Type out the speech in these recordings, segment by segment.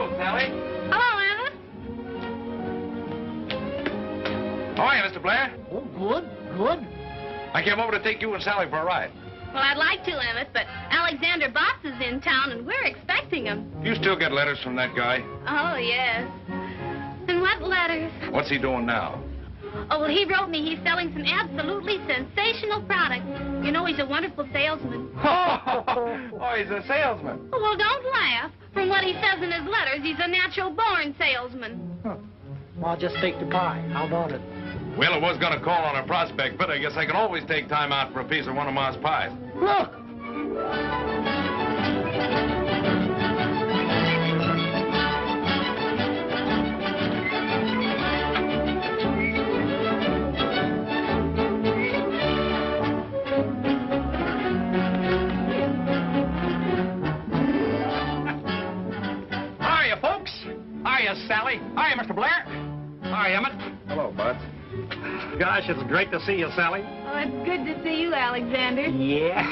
Hello, Sally. Hello, Emmett. How are you, Mr. Blair? Oh, good, good. I came over to take you and Sally for a ride. Well, I'd like to, Emmett, but Alexander Botts is in town, and we're expecting him. You still get letters from that guy? Oh, yes. And what letters? What's he doing now? Oh, well, he wrote me he's selling some absolutely sensational products. You know, he's a wonderful salesman. Oh, he's a salesman. Oh, well, don't laugh. From what he says in his letters, he's a natural-born salesman. Huh. Well, I'll just take the pie. How about it? Well, I was going to call on a prospect, but I guess I can always take time out for a piece of one of Ma's pies. Look! Hiya, folks. Hiya, Sally. Hiya, Mr. Blair. Hiya, Emmett. Hello, Bud. Gosh, it's great to see you, Sally. Oh, it's good to see you, Alexander. Yeah.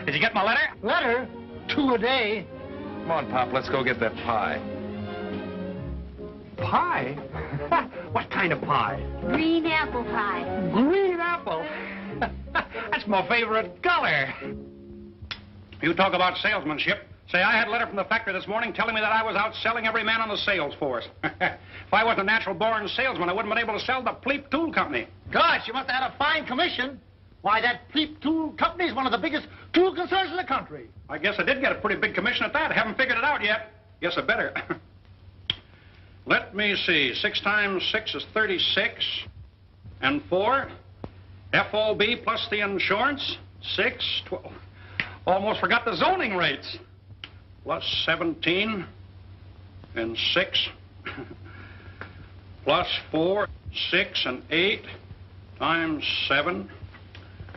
Did you get my letter? Letter? 2 a day. Come on, Pop, let's go get that pie. Pie? What kind of pie? Green apple pie. Green apple. That's my favorite color. You talk about salesmanship. Say, I had a letter from the factory this morning telling me that I was out selling every man on the sales force. If I wasn't a natural-born salesman, I wouldn't have been able to sell the Pleep Tool Company. Gosh, you must have had a fine commission. Why, that Pleep Tool Company is one of the biggest tool concerns in the country. I guess I did get a pretty big commission at that. I haven't figured it out yet. Guess I better. Let me see. 6 times 6 is 36. And 4. FOB plus the insurance. 6, 12. Almost forgot the zoning rates. Plus 17. And 6. Plus 4, 6, and 8. Times 7.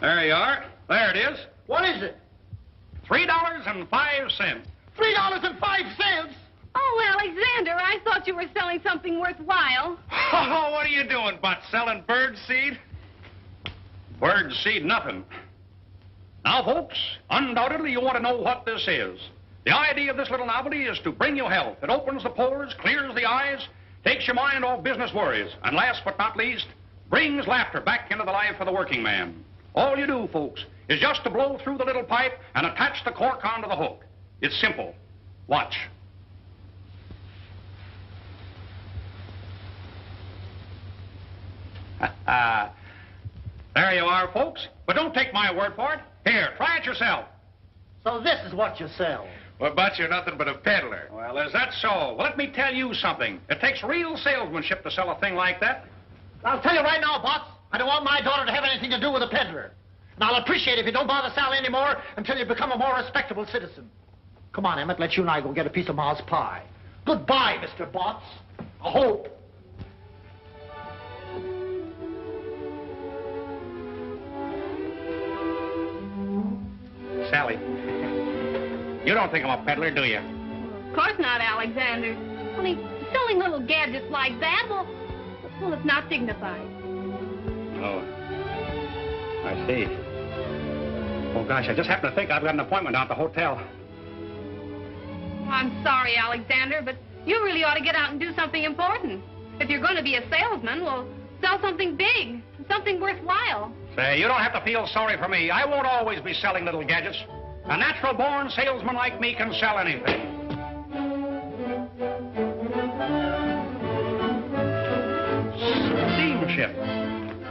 There you are. There it is. What is it? $3.05. $3.05? Oh, Alexander, I thought you were selling something worthwhile. Oh, what are you doing, Bud? Selling bird seed? Bird seed, nothing. Now, folks, undoubtedly you want to know what this is. The idea of this little novelty is to bring you health. It opens the pores, clears the eyes, takes your mind off business worries, and last but not least, brings laughter back into the life of the working man. All you do, folks, is just to blow through the little pipe and attach the cork onto the hook. It's simple. Watch. There you are, folks. But don't take my word for it. Here, try it yourself. So this is what you sell. Well, Bud, you're nothing but a peddler. Well, is that so? Well, let me tell you something. It takes real salesmanship to sell a thing like that. I'll tell you right now, Botts, I don't want my daughter to have anything to do with a peddler. And I'll appreciate it if you don't bother Sally anymore until you become a more respectable citizen. Come on, Emmett, let you and I go get a piece of Ma's pie. Goodbye, Mr. Botts. I hope. Sally, you don't think I'm a peddler, do you? Of course not, Alexander. Only selling little gadgets like that, well, it's not dignified. Oh, I see. Oh, gosh, I just happened to think I've got an appointment down at the hotel. I'm sorry, Alexander, but you really ought to get out and do something important. If you're going to be a salesman, well, sell something big, something worthwhile. Say, you don't have to feel sorry for me. I won't always be selling little gadgets. A natural-born salesman like me can sell anything. Steamship.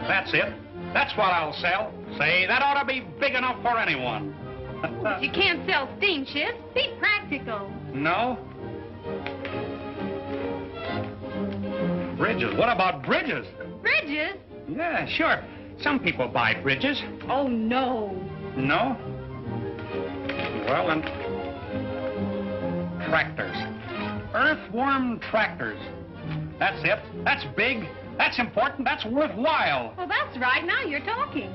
That's it. That's what I'll sell. Say, that ought to be big enough for anyone. But you can't sell steamships. Be practical. No? Bridges. What about bridges? Bridges? Yeah, sure. Some people buy bridges. Oh, no. No? Well, then, tractors. Earthworm tractors. That's it. That's big. That's important. That's worthwhile. Well, that's right. Now you're talking.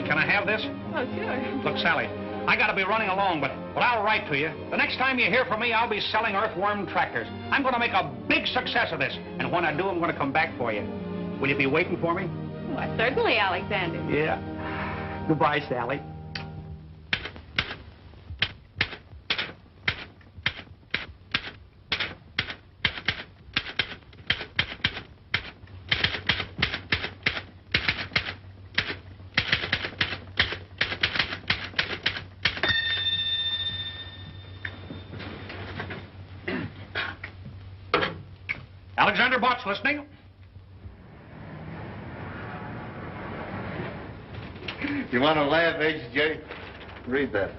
Can I have this? Oh, sure. Look, Sally, I gotta be running along, but I'll write to you. The next time you hear from me, I'll be selling earthworm tractors. I'm gonna make a big success of this, and when I do, I'm gonna come back for you. Will you be waiting for me? Why, certainly, Alexander. Yeah. Goodbye, Sally. Alexander Botts listening? You want to laugh, H.J.? Read that.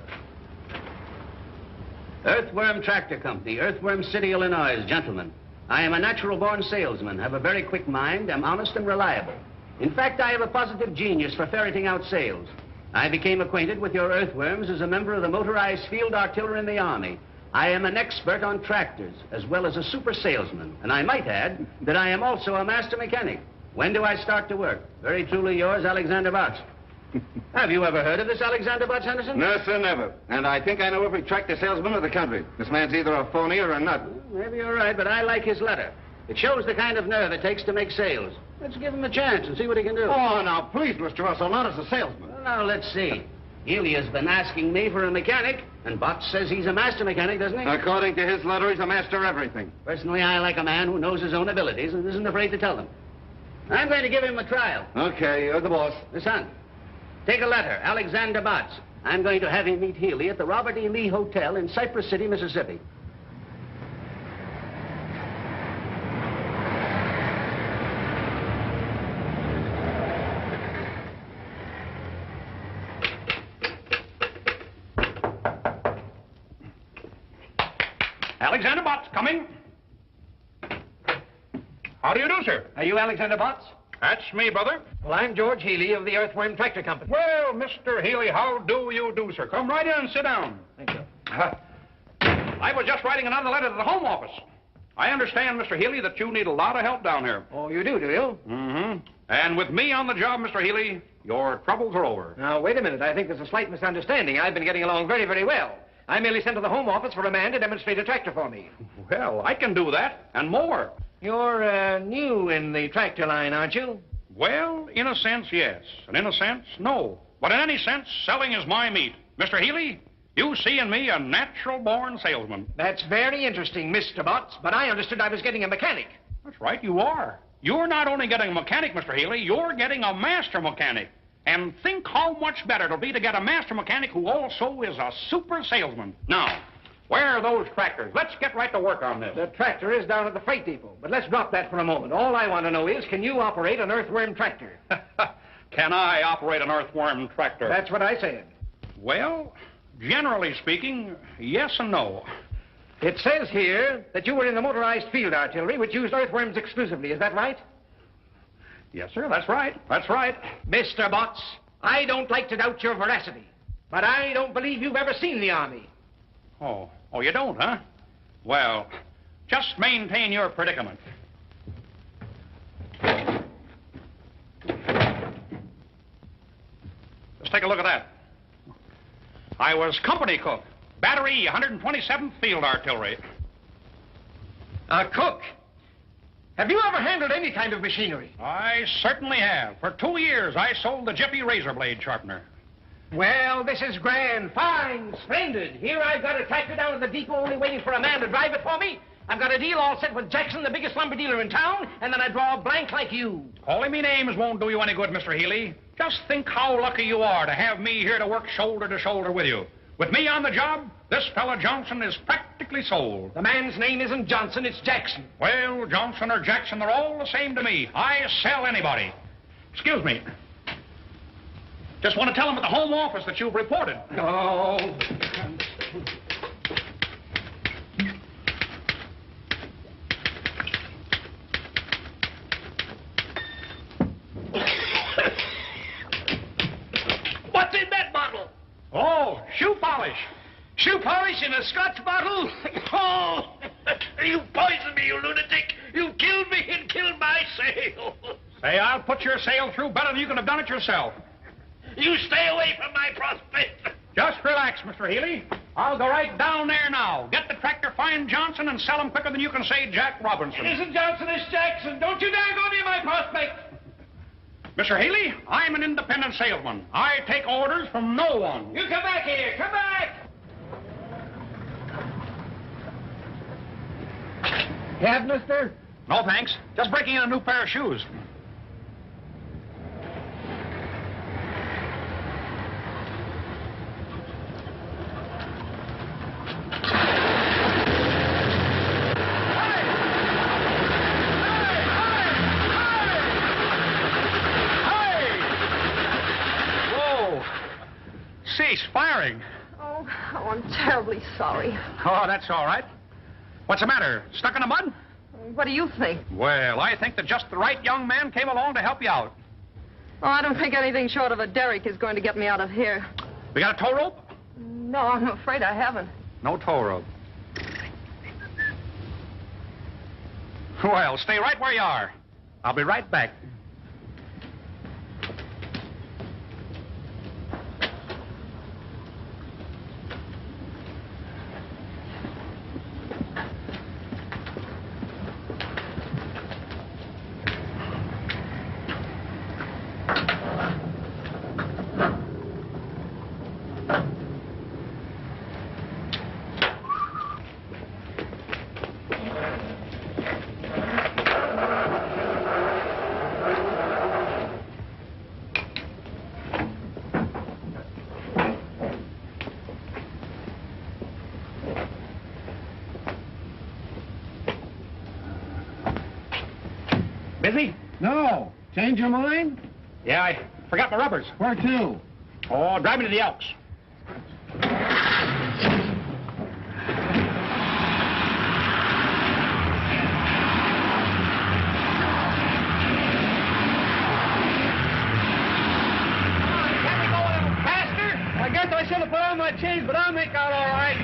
Earthworm Tractor Company, Earthworm City, Illinois. Gentlemen, I am a natural-born salesman, have a very quick mind, am honest and reliable. In fact, I have a positive genius for ferreting out sales. I became acquainted with your earthworms as a member of the motorized field artillery in the Army. I am an expert on tractors, as well as a super salesman. And I might add that I am also a master mechanic. When do I start to work? Very truly yours, Alexander Botts. Have you ever heard of this Alexander Botts, Henderson? No, sir, never. And I think I know every tractor salesman of the country. This man's either a phony or a nut. Well, maybe you're right, but I like his letter. It shows the kind of nerve it takes to make sales. Let's give him a chance and see what he can do. Oh, now, please, Mr. Russell, not as a salesman. Well, now, let's see. Healy has been asking me for a mechanic, and Botts says he's a master mechanic, doesn't he? According to his letter, he's a master of everything. Personally, I like a man who knows his own abilities and isn't afraid to tell them. I'm going to give him a trial. Okay, you're the boss. Son, take a letter, Alexander Botts. I'm going to have him meet Healy at the Robert E. Lee Hotel in Cypress City, Mississippi. Alexander Botts, coming. How do you do, sir? Are you Alexander Botts? That's me, brother. Well, I'm George Healy of the Earthworm Tractor Company. Well, Mr. Healy, how do you do, sir? Come right in and sit down. Thank you. I was just writing another letter to the Home Office. I understand, Mr. Healy, that you need a lot of help down here. Oh, you do you? Mm-hmm. And with me on the job, Mr. Healy, your troubles are over. Now, wait a minute. I think there's a slight misunderstanding. I've been getting along very, very well. I merely sent to the Home Office for a man to demonstrate a tractor for me. Well, I can do that, and more. You're new in the tractor line, aren't you? Well, in a sense, yes. And in a sense, no. But in any sense, selling is my meat. Mr. Healy, you see in me a natural-born salesman. That's very interesting, Mr. Botts, but I understood I was getting a mechanic. That's right, you are. You're not only getting a mechanic, Mr. Healy, you're getting a master mechanic. And think how much better it'll be to get a master mechanic who also is a super salesman. Now, where are those tractors? Let's get right to work on this. The tractor is down at the freight depot, but let's drop that for a moment. All I want to know is, can you operate an earthworm tractor? Can I operate an earthworm tractor? That's what I said. Well, generally speaking, yes and no. It says here that you were in the motorized field artillery, which used earthworms exclusively. Is that right? Yes, sir, that's right. That's right. Mr. Botts, I don't like to doubt your veracity, but I don't believe you've ever seen the Army. Oh, you don't, huh? Well, just maintain your predicament. Just take a look at that. I was company cook, Battery 127th Field Artillery. A cook? Have you ever handled any kind of machinery? I certainly have. For 2 years, I sold the Jiffy razor blade sharpener. Well, this is grand, fine, splendid. Here I've got a tractor down at the depot only waiting for a man to drive it for me. I've got a deal all set with Jackson, the biggest lumber dealer in town, and then I draw a blank like you. Calling me names won't do you any good, Mr. Healy. Just think how lucky you are to have me here to work shoulder to shoulder with you. With me on the job, this fella Johnson is practically sold. The man's name isn't Johnson, it's Jackson. Well, Johnson or Jackson, they're all the same to me. I sell anybody. Excuse me. Just want to tell them at the Home Office that you've reported. Oh. What's in that bottle? Oh, shoe polish. Shoe polish in a Scotch bottle? Oh, you poisoned me, you lunatic. You killed me and killed my sale. Say, I'll put your sale through better than you could have done it yourself. You stay away from my prospect. Just relax, Mr. Healy. I'll go right down there now. Get the tractor, find Johnson, and sell him quicker than you can say Jack Robinson. It isn't Johnson, it's Jackson. Don't you dare go near my prospect. Mr. Healy, I'm an independent salesman. I take orders from no one. You come back here. Come back. Have, mister? No, thanks. Just breaking in a new pair of shoes. stirring? Oh, I'm terribly sorry. Oh, that's all right. What's the matter? Stuck in the mud? What do you think? Well, I think that just the right young man came along to help you out. Oh, I don't think anything short of a derrick is going to get me out of here. We got a tow rope? No, I'm afraid I haven't. No tow rope. Well, stay right where you are. I'll be right back. Busy? No. Change your mind? Yeah, I forgot my rubbers. Where to? Oh, drive me to the Elks. Can we go a little faster? I guess I should have put on my chains, but I'll make out all right.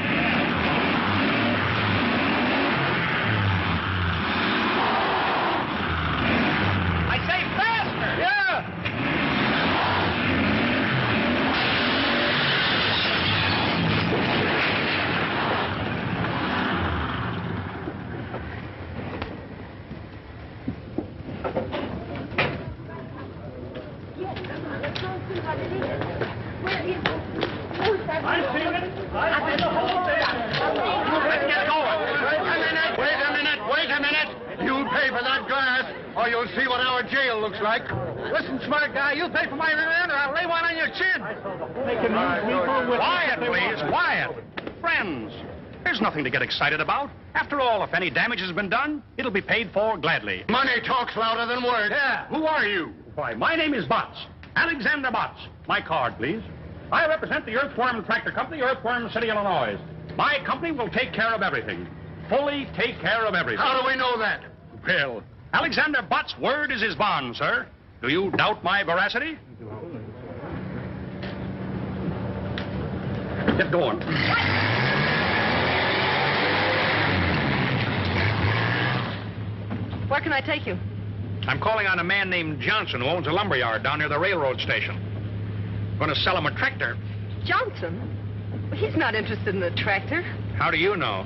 You'll see what our jail looks like. Listen, smart guy, you pay for my rent or I'll lay one on your chin. Quiet, please, quiet. Friends, there's nothing to get excited about. After all, if any damage has been done, it'll be paid for gladly. Money talks louder than words. Yeah. Who are you? Why, my name is Botts. Alexander Botts. My card, please. I represent the Earthworm Tractor Company, Earthworm City, Illinois. My company will take care of everything. Fully take care of everything. How do we know that? Well, Alexander Botts' word is his bond, sir. Do you doubt my veracity? Get going. Where can I take you? I'm calling on a man named Johnson who owns a lumber yard down near the railroad station. Going to sell him a tractor. Johnson? He's not interested in the tractor. How do you know?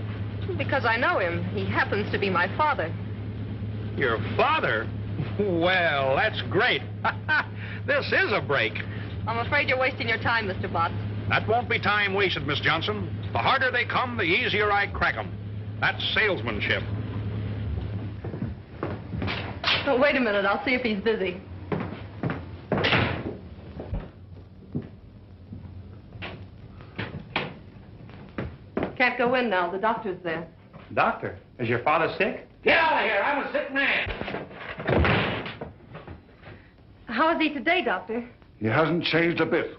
Because I know him. He happens to be my father. Your father? Well, that's great. This is a break. I'm afraid you're wasting your time, Mr. Botts. That won't be time wasted, Miss Johnson. The harder they come, the easier I crack them. That's salesmanship. Oh, wait a minute. I'll see if he's busy. Can't go in now. The doctor's there. Doctor, is your father sick? Get out of here. I'm a sick man. How is he today, Doctor? He hasn't changed a bit.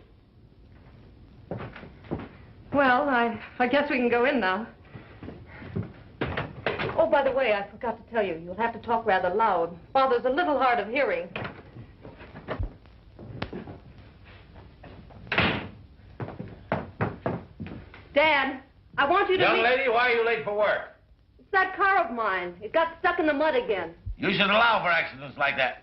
Well, I guess we can go in now. Oh, by the way, I forgot to tell you. You'll have to talk rather loud. Father's a little hard of hearing. Dad, I want you to Young lady, why are you late for work? It's that car of mine. It got stuck in the mud again. You should allow for accidents like that.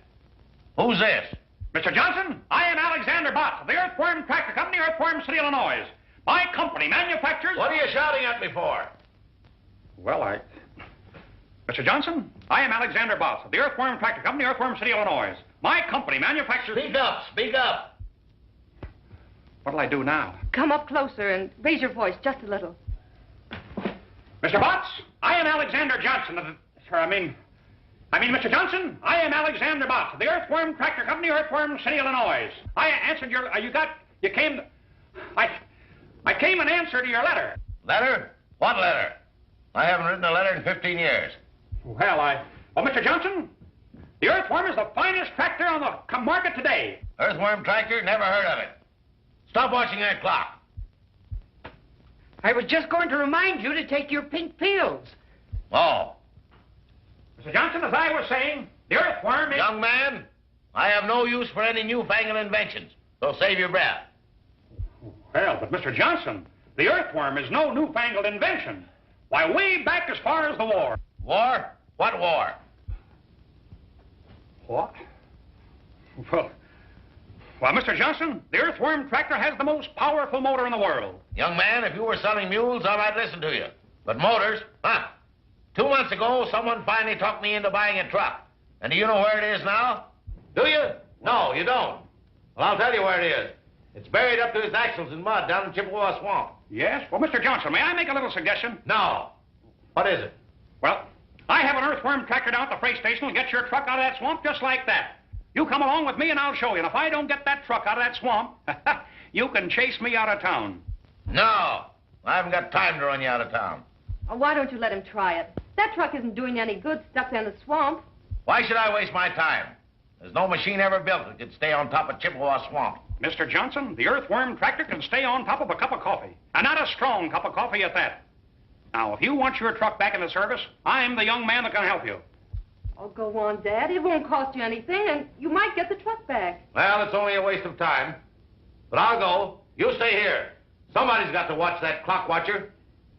Who's this? Mr. Johnson, I am Alexander Botts of the Earthworm Tractor Company, Earthworm City, Illinois. My company manufactures... What are you shouting at me for? Well, Mr. Johnson, I am Alexander Botts of the Earthworm Tractor Company, Earthworm City, Illinois. My company manufactures... Speak up, speak up. What'll I do now? Come up closer and raise your voice just a little. Mr. Botts, I am Alexander Johnson of the... Mr. Johnson, I am Alexander Botts of the Earthworm Tractor Company, Earthworm City, Illinois. I answered your... I came in answer to your letter. Letter? What letter? I haven't written a letter in 15 years. Well, Mr. Johnson, the Earthworm is the finest tractor on the market today. Earthworm Tractor? Never heard of it. Stop watching that clock. I was just going to remind you to take your pink pills. Oh. Mr. Johnson, as I was saying, the earthworm is... Young man, I have no use for any newfangled inventions, so save your breath. Well, but Mr. Johnson, the earthworm is no newfangled invention. Why, way back as far as the war. War? What war? What? Well, Mr. Johnson, the Earthworm Tractor has the most powerful motor in the world. Young man, if you were selling mules, I might listen to you. But motors, huh? 2 months ago, someone finally talked me into buying a truck. And do you know where it is now? Do you? No, you don't. Well, I'll tell you where it is. It's buried up to its axles in mud down in Chippewa Swamp. Yes? Well, Mr. Johnson, may I make a little suggestion? No. What is it? Well, I have an Earthworm Tractor down at the freight station will get your truck out of that swamp just like that. You come along with me and I'll show you. And if I don't get that truck out of that swamp, you can chase me out of town. No. I haven't got time to run you out of town. Oh, why don't you let him try it? That truck isn't doing any good stuck there in the swamp. Why should I waste my time? There's no machine ever built that could stay on top of Chippewa Swamp. Mr. Johnson, the Earthworm Tractor can stay on top of a cup of coffee. And not a strong cup of coffee at that. Now, if you want your truck back in the service, I'm the young man that can help you. Oh, go on, Dad. It won't cost you anything, and you might get the truck back. Well, it's only a waste of time. But I'll go. You stay here. Somebody's got to watch that clock watcher.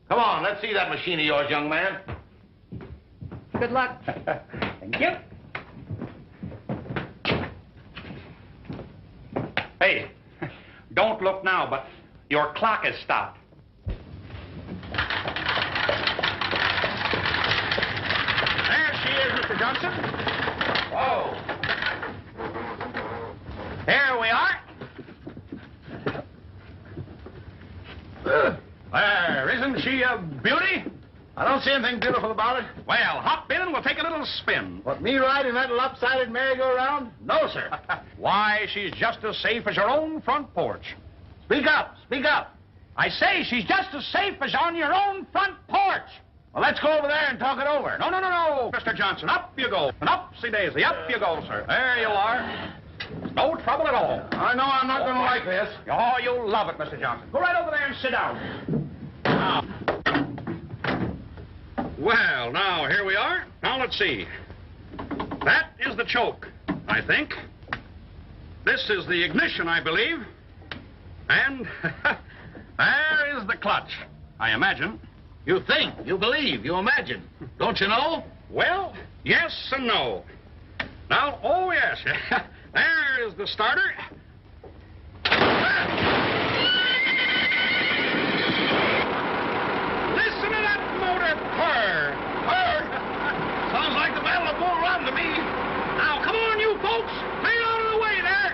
Come on, let's see that machine of yours, young man. Good luck. Thank you. Hey, don't look now, but your clock is stopped. There she is, Mr. Johnson. Whoa. There we are. There, isn't she a beauty? I don't see anything beautiful about it. Well, hop in and we'll take a little spin. What, me riding that lopsided merry-go-round? No, sir. Why, she's just as safe as your own front porch. Speak up, speak up. I say she's just as safe as on your own front porch. Well, let's go over there and talk it over. No, Mr. Johnson. Up you go. And upsy-daisy. Up you go, sir. There you are. No trouble at all. I know I'm not going to like this. Oh, you'll love it, Mr. Johnson. Go right over there and sit down. Now. Well, now, here we are. Now, let's see. That is the choke, I think. This is the ignition, I believe. And there is the clutch, I imagine. You think, you believe, you imagine. Don't you know? Well, yes and no. Now, oh, yes. There is the starter. Listen to that motor purr. Purr? Sounds like the Battle of Bull Run to me. Now, come on, you folks. Clear out of the way there.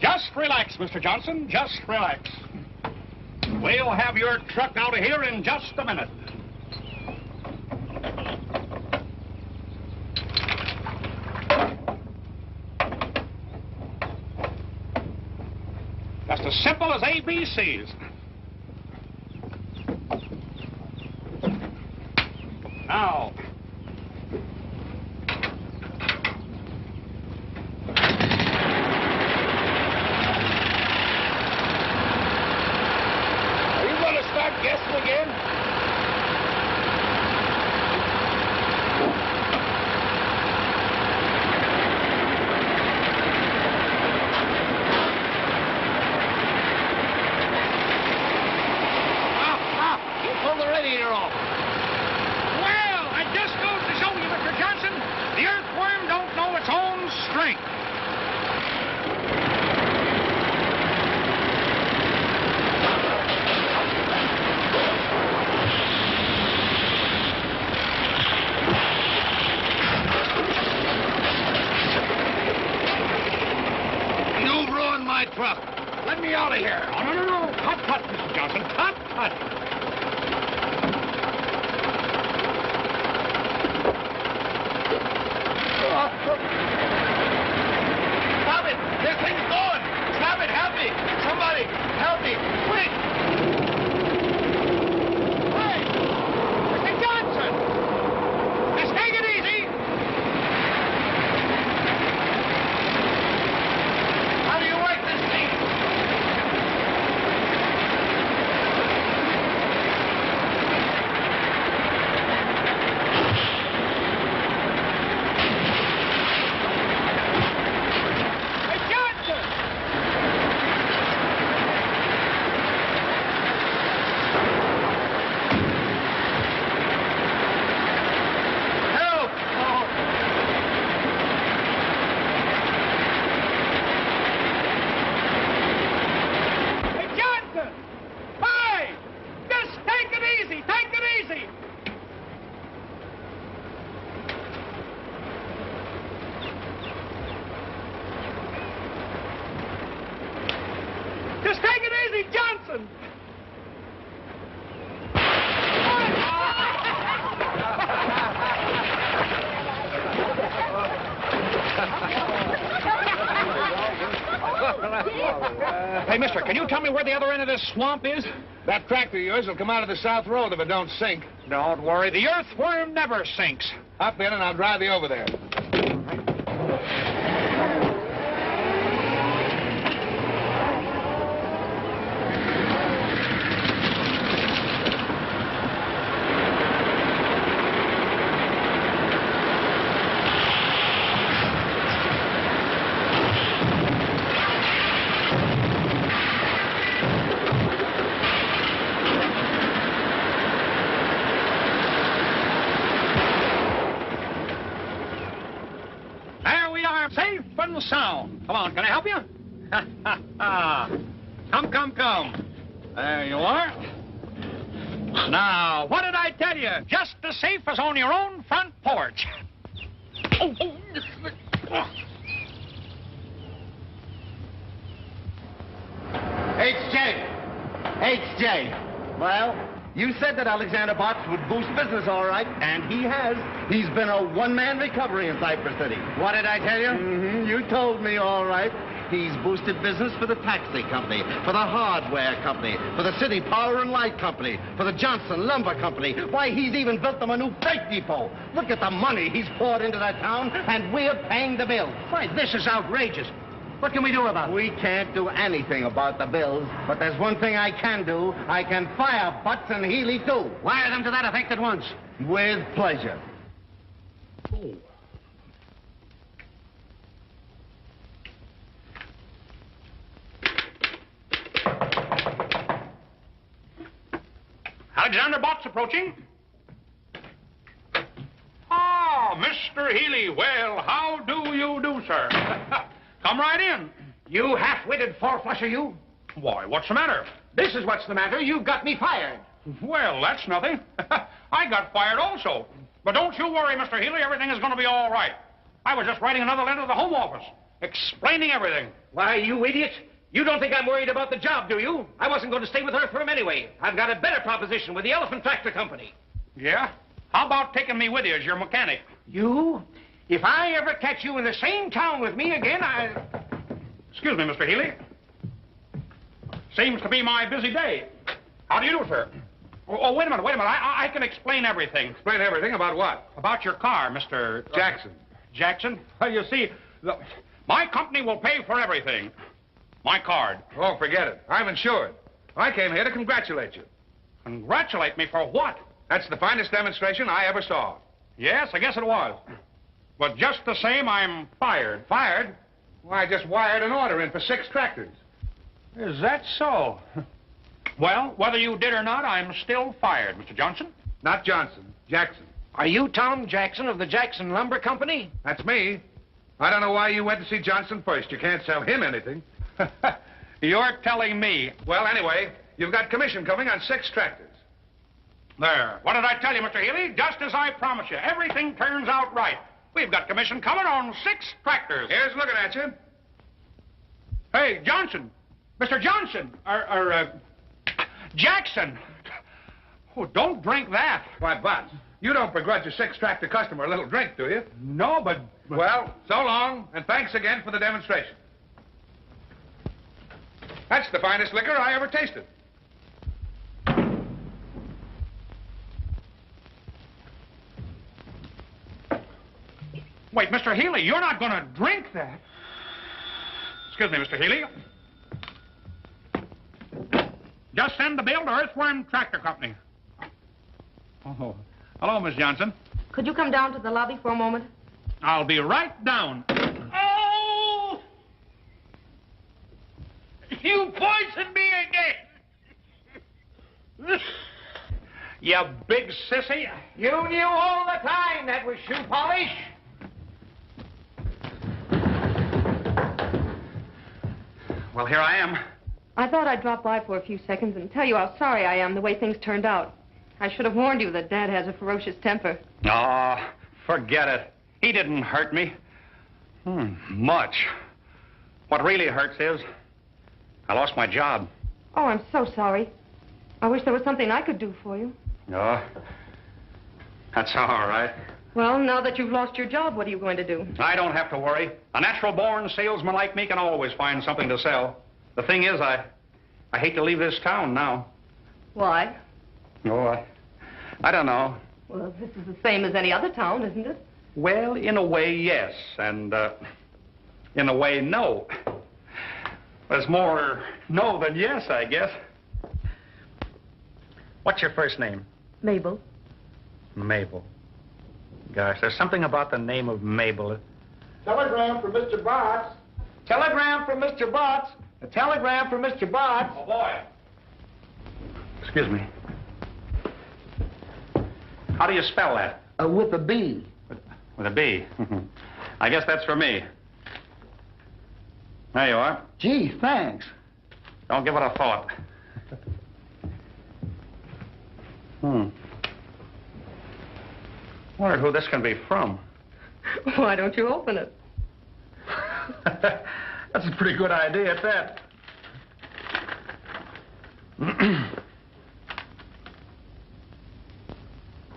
Just relax, Mr. Johnson. Just relax. We'll have your truck out of here in just a minute. Just as simple as ABCs. Now. Are you going to start guessing again? You pulled the radiator off. Well, it just goes to show you, Mr. Johnson, the earthworm don't know its own strength. You've ruined my truck. Let me out of here. Oh, no. Cut, Mr. Johnson. Cut. Stop it! This thing's going! Stop it! Help me! Somebody! Help me! Quick! Hey! Mr. Johnson! Just take it easy. How do you work this thing? Hey, Johnson! Help! Hey, Johnson! Hey! Just take it easy. Take it easy. Just take it easy, Johnson. Hey, mister, can you tell me where the other end of this swamp is? That tractor of yours will come out of the south road if it don't sink. Don't worry, the earthworm never sinks. Hop in and I'll drive you over there. There we are, safe and sound. Come on, can I help you? Come. There you are. Now, what did I tell you? Just as safe as on your own front porch. H.J. Well, you said that Alexander Botts would boost business all right, and he has. He's been a one-man recovery in Cypress City. What did I tell you? Mm-hmm. You told me all right. He's boosted business for the taxi company, for the hardware company, for the city power and light company, for the Johnson Lumber Company. Why, he's even built them a new freight depot. Look at the money he's poured into that town, and we're paying the bills. Why, this is outrageous. What can we do about it? We can't do anything about the bills, but there's one thing I can do. I can fire Butts and Healy, too. Wire them to that effect at once. With pleasure. Alexander Botts approaching. Ah, Mr. Healy. Well, how do you do, sir? Come right in. You half-witted four-flusher, you. Why, what's the matter? This is what's the matter. You've got me fired. Well, that's nothing. I got fired also. But don't you worry, Mr. Healy. Everything is going to be all right. I was just writing another letter to the Home Office. explaining everything. Why, you idiot. You don't think I'm worried about the job, do you? I wasn't going to stay with Earthworm anyway. I've got a better proposition with the Elephant Tractor Company. Yeah? How about taking me with you as your mechanic? You? If I ever catch you in the same town with me again, Excuse me, Mr. Healy. Seems to be my busy day. How do you do, sir? Oh, wait a minute. I can explain everything. Explain everything about what? About your car, Mr. Jackson. Jackson? Well, you see, my company will pay for everything. My card. Oh, forget it. I'm insured. I came here to congratulate you. Congratulate me for what? That's the finest demonstration I ever saw. Yes, I guess it was. But just the same, I'm fired. Fired? Why, I just wired an order in for 6 tractors. Is that so? Well, whether you did or not, I'm still fired, Mr. Johnson. Not Johnson. Jackson. are you Tom Jackson of the Jackson Lumber Company? That's me. I don't know why you went to see Johnson first. You can't sell him anything. You're telling me. Well, anyway, you've got commission coming on 6 tractors. There. What did I tell you, Mr. Healy? Just as I promised you. Everything turns out right. We've got commission coming on 6 tractors. Here's looking at you. Hey, Johnson. Mr. Johnson. Jackson. Oh, don't drink that. Why, Butts, you don't begrudge a 6 tractor customer a little drink, do you? No, but... Well, so long, and thanks again for the demonstration. That's the finest liquor I ever tasted. Wait, Mr. Healy, you're not going to drink that. Excuse me, Mr. Healy. Just send the bill to Earthworm Tractor Company. Oh, hello, Miss Johnson. Could you come down to the lobby for a moment? I'll be right down. Oh! You poisoned me again! You big sissy. You knew all the time that was shoe polish. Well, here I am. I thought I'd drop by for a few seconds and tell you how sorry I am the way things turned out. I should have warned you that Dad has a ferocious temper. Oh, forget it. He didn't hurt me. Much. What really hurts is I lost my job. Oh, I'm so sorry. I wish there was something I could do for you. Oh, that's all right. Well, now that you've lost your job, what are you going to do? I don't have to worry. A natural-born salesman like me can always find something to sell. The thing is, I hate to leave this town now. Why? Oh, I don't know. Well, this is the same as any other town, isn't it? Well, in a way, yes, and in a way, no. There's more no than yes, I guess. What's your first name? Mabel. Mabel. Gosh, there's something about the name of Mabel. Telegram for Mr. Botts. Telegram for Mr. Botts. A telegram for Mr. Botts. Oh, boy. Excuse me. How do you spell that? With a B. With a B. I guess that's for me. There you are. Gee, thanks. Don't give it a thought. Wondered who this can be from. Why don't you open it? That's a pretty good idea at that.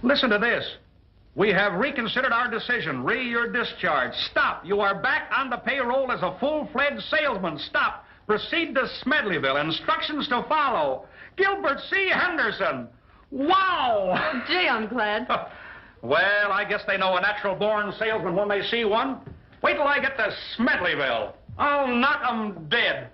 Listen to this. We have reconsidered our decision. You're discharged. Stop. You are back on the payroll as a full-fledged salesman. Stop. Proceed to Smedleyville. Instructions to follow. Gilbert C. Henderson. Wow! Gee, I'm glad. Well, I guess they know a natural-born salesman when they see one. Wait till I get to Smedleyville. I'll knock 'em dead.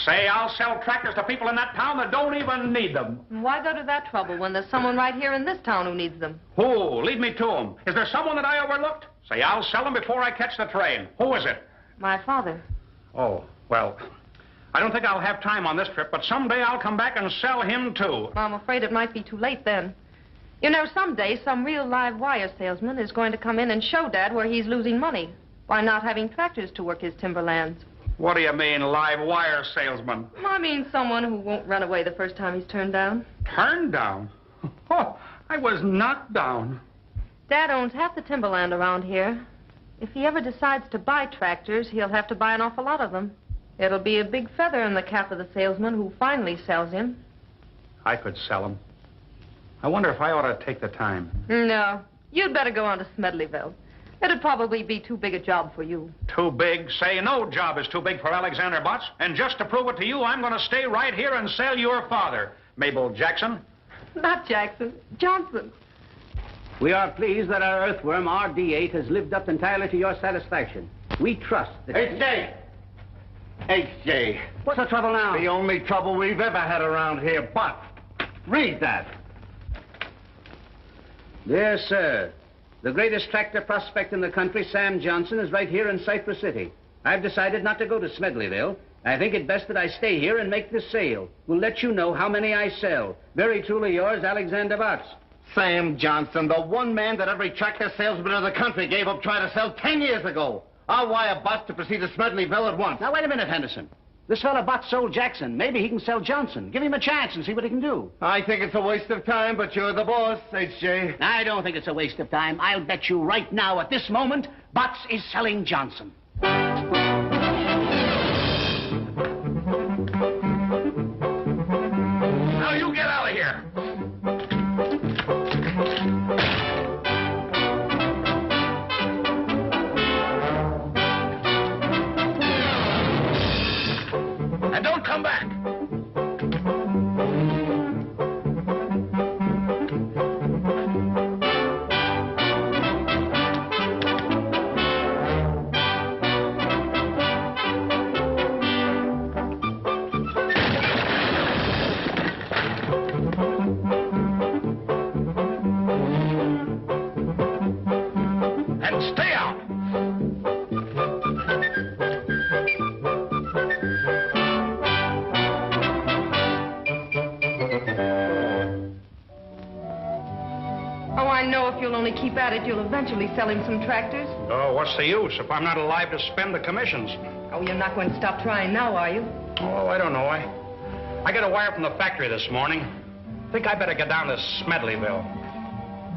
Say, I'll sell tractors to people in that town that don't even need them. Why go to that trouble when there's someone right here in this town who needs them? Who? Lead me to him. Is there someone that I overlooked? Say, I'll sell them before I catch the train. Who is it? My father. Oh, well, I don't think I'll have time on this trip, but someday I'll come back and sell him, too. I'm afraid it might be too late then. You know, someday some real live wire salesman is going to come in and show Dad where he's losing money by not having tractors to work his timberlands. What do you mean, live wire salesman? I mean someone who won't run away the first time he's turned down. Turned down? Oh, I was knocked down. Dad owns half the timberland around here. If he ever decides to buy tractors, he'll have to buy an awful lot of them. It'll be a big feather in the cap of the salesman who finally sells him. I could sell them. I wonder if I ought to take the time. No. You'd better go on to Smedleyville. It'd probably be too big a job for you. Too big? Say no job is too big for Alexander Butts. And just to prove it to you, I'm going to stay right here and sell your father, Mabel Jackson. Not Jackson. Johnson. We are pleased that our earthworm, RD8, has lived up entirely to your satisfaction. We trust that... H.J. H.J. What's the trouble now? The only trouble we've ever had around here, but read that. Dear sir, the greatest tractor prospect in the country, Sam Johnson, is right here in Cypress City. I've decided not to go to Smedleyville. I think it best that I stay here and make this sale. We'll let you know how many I sell. Very truly yours, Alexander Butts. Sam Johnson, the one man that every tractor salesman in the country gave up trying to sell 10 years ago. I'll wire Butts to proceed to Smedleyville at once. Now, wait a minute, Henderson. This fella Butts sold Jackson. Maybe he can sell Johnson. Give him a chance and see what he can do. I think it's a waste of time, but you're the boss, H.J. I don't think it's a waste of time. I'll bet you right now, at this moment, Butts is selling Johnson. Now, you get out of here. And don't come back. And stay out. Oh, I know if you'll only keep at it, you'll eventually sell him some tractors. Oh, what's the use if I'm not alive to spend the commissions? Oh, you're not going to stop trying now, are you? Oh, I don't know. I got a wire from the factory this morning. Think I better get down to Smedleyville.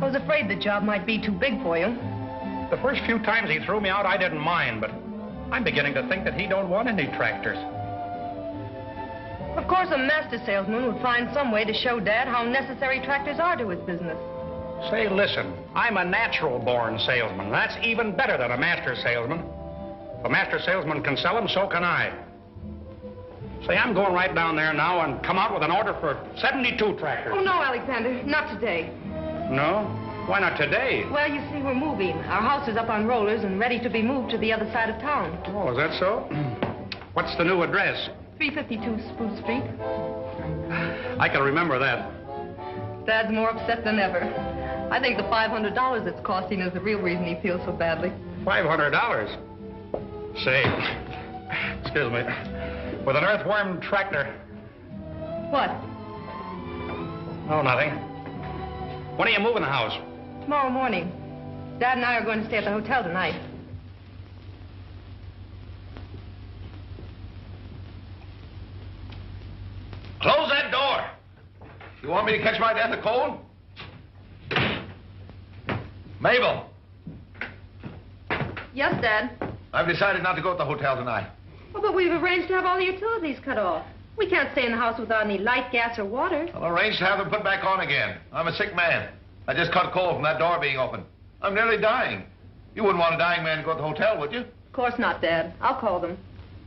I was afraid the job might be too big for you. The first few times he threw me out, I didn't mind, but I'm beginning to think that he don't want any tractors. Of course, a master salesman would find some way to show Dad how necessary tractors are to his business. Say, listen, I'm a natural-born salesman. That's even better than a master salesman. If a master salesman can sell them, so can I. Say, I'm going right down there now and come out with an order for 72 tractors. Oh, no, Alexander, not today. No? Why not today? Well, you see, we're moving. Our house is up on rollers and ready to be moved to the other side of town. Oh, is that so? What's the new address? 352 Spruce Street. I can remember that. Dad's more upset than ever. I think the $500 it's costing is the real reason he feels so badly. $500? Say, excuse me, with an earthworm tractor. What? Oh, nothing. When are you moving the house? Tomorrow morning. Dad and I are going to stay at the hotel tonight. Close that door. You want me to catch my death of cold? Mabel, Yes, Dad. I've decided not to go to the hotel tonight. Oh, but we've arranged to have all the utilities cut off. We can't stay in the house without any light, gas, or water. I'll arrange to have them put back on again. I'm a sick man. I just caught cold from that door being open. I'm nearly dying. You wouldn't want a dying man to go to the hotel, would you? Of course not, Dad. I'll call them.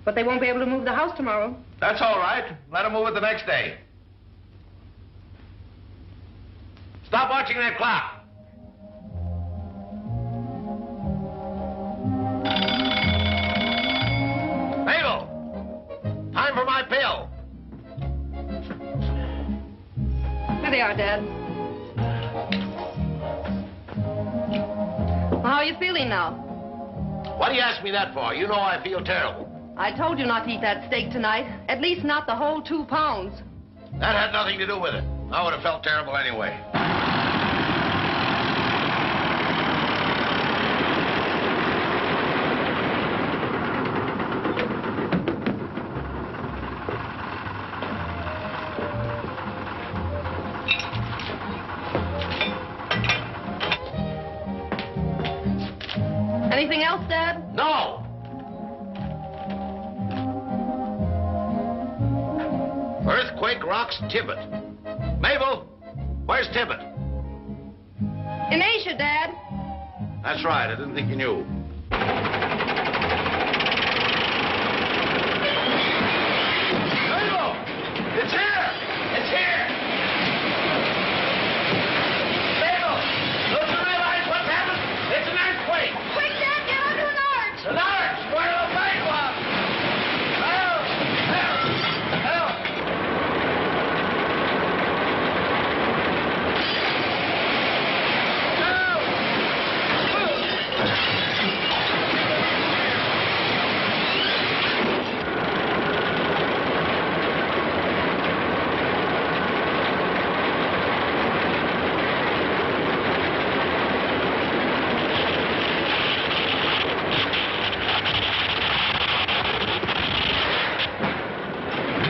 But they won't be able to move the house tomorrow. That's all right. Let them move it the next day. Stop watching that clock. Mabel! Time for my pill. Here they are, Dad. How are you feeling now? What do you ask me that for? You know I feel terrible. I told you not to eat that steak tonight. At least not the whole 2 pounds. That had nothing to do with it. I would have felt terrible anyway. Anything else, Dad? No! Earthquake rocks Tibbet. Mabel, where's Tibbet? In Asia, Dad. That's right, I didn't think you knew. Mabel! It's here! It's here! Mabel! Don't you realize what's happened? It's an earthquake! Quick, Dad, get under an arch! An arch! Where the bank was! Help! Help! Help!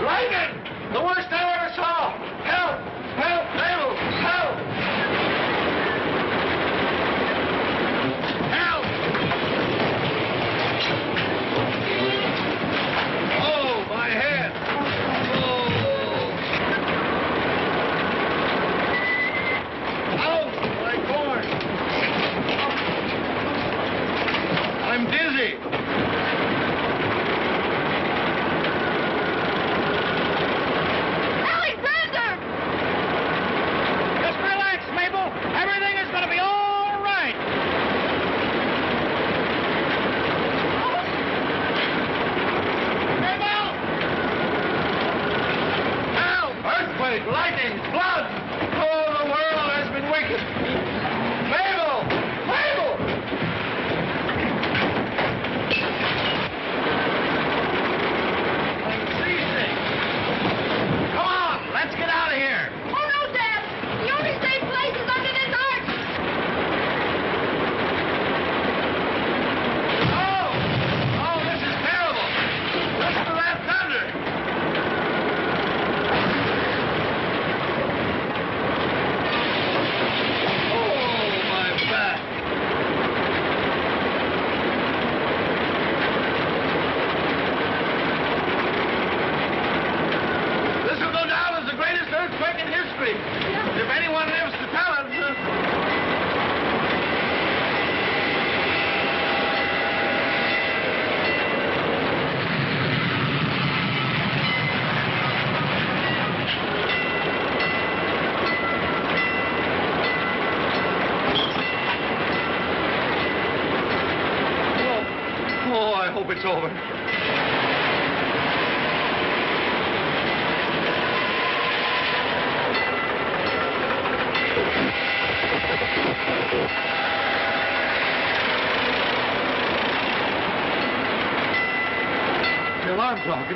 Lightning! The worst I ever saw! Help! Help! Mabel! Help! Help! Oh, my head! Oh! Ouch! My corn! I'm dizzy! Alexander! Just relax, Mabel. Everything is going to be all right. Mabel! Help! Earthquake, lightning, flood. Oh, the world has been wicked. Mabel! Mabel! I'm freezing. Come on, let's get out of here. Oh, no, Dad! The only safe place is under this arch! Oh! Oh, this is terrible. Listen to that thunder. Oh, my back. This will go down as the greatest earthquake in history. If anyone lives to tell it. Oh, I hope it's over. The alarm clock.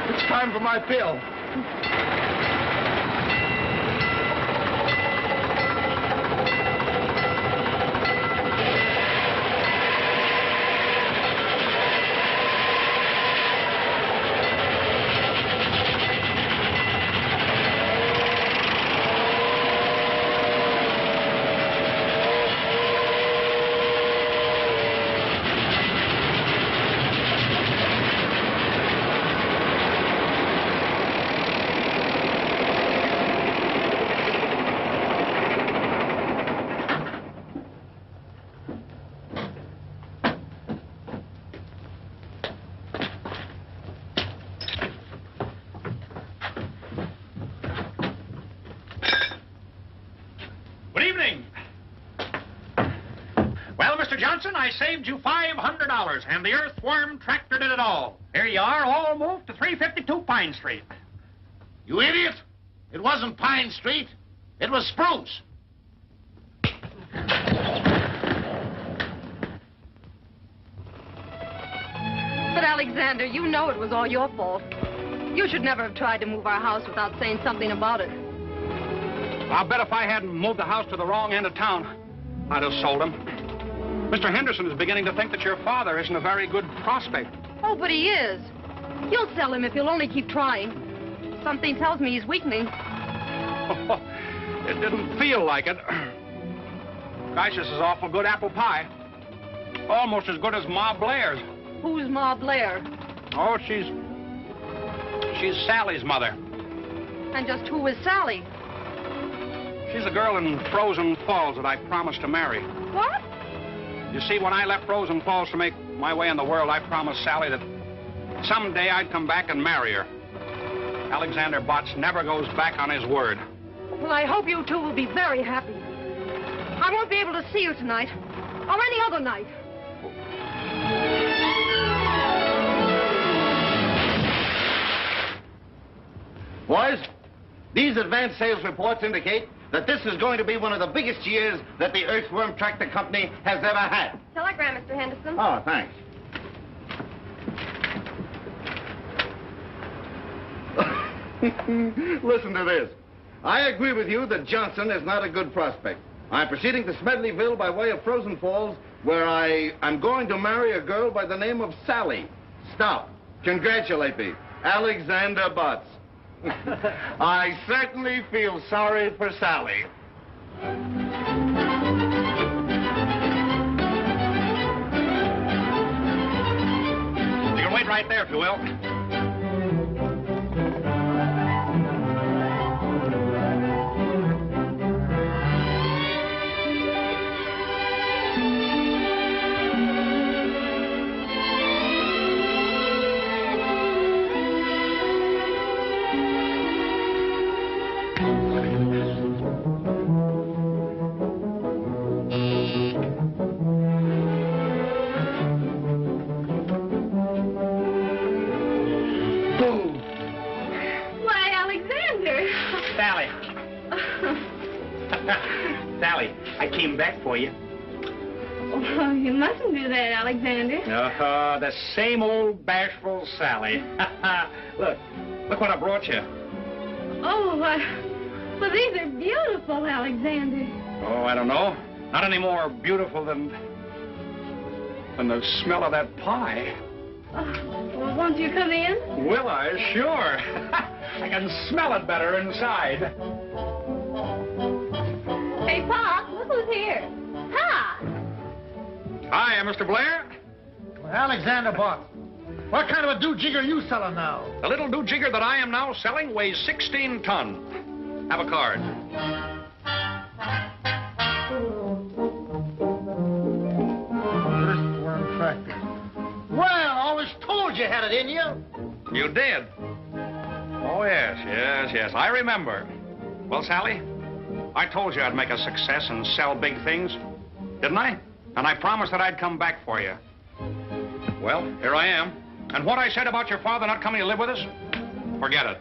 It's time for my pill. Good evening. Well, Mr. Johnson, I saved you $500, and the Earthworm Tractor did it all. Here you are, all moved to 352 Pine Street. You idiot! It wasn't Pine Street. It was Spruce. But, Alexander, you know it was all your fault. You should never have tried to move our house without saying something about it. I'll bet if I hadn't moved the house to the wrong end of town, I'd have sold him. Mr. Henderson is beginning to think that your father isn't a very good prospect. Oh, but he is. You'll sell him if you'll only keep trying. Something tells me he's weakening. It didn't feel like it. Gosh, this is awful good apple pie. Almost as good as Ma Blair's. Who's Ma Blair? Oh, she's Sally's mother. And just who is Sally? She's the girl in Frozen Falls that I promised to marry. What? You see, when I left Frozen Falls to make my way in the world, I promised Sally that someday I'd come back and marry her. Alexander Botts never goes back on his word. Well, I hope you two will be very happy. I won't be able to see you tonight, or any other night. Boys, these advanced sales reports indicate that this is going to be one of the biggest years that the Earthworm Tractor Company has ever had. Telegram, Mr. Henderson. Oh, thanks. Listen to this. I agree with you that Johnson is not a good prospect. I'm proceeding to Smedleyville by way of Frozen Falls, where I'm going to marry a girl by the name of Sally. Stop. Congratulate me. Alexander Botts. I certainly feel sorry for Sally. You can wait right there, if you will. Sally, I came back for you. Oh, you mustn't do that, Alexander. The same old bashful Sally. Look what I brought you. Oh, well, these are beautiful, Alexander. Oh, I don't know. Not any more beautiful than the smell of that pie. Well, won't you come in? Will I? Sure. I can smell it better inside. Hey, Pop, look who's here. Hi. Hi, Mr. Blair. Well, Alexander Botts, what kind of a do-jigger are you selling now? The little do-jigger that I am now selling weighs 16 ton. Have a card. Earthworm Tractors. Well, I always told you had it in you. You did? Oh, yes. I remember. Well, Sally, I told you I'd make a success and sell big things, didn't I? And I promised that I'd come back for you. Well, here I am. And what I said about your father not coming to live with us, forget it.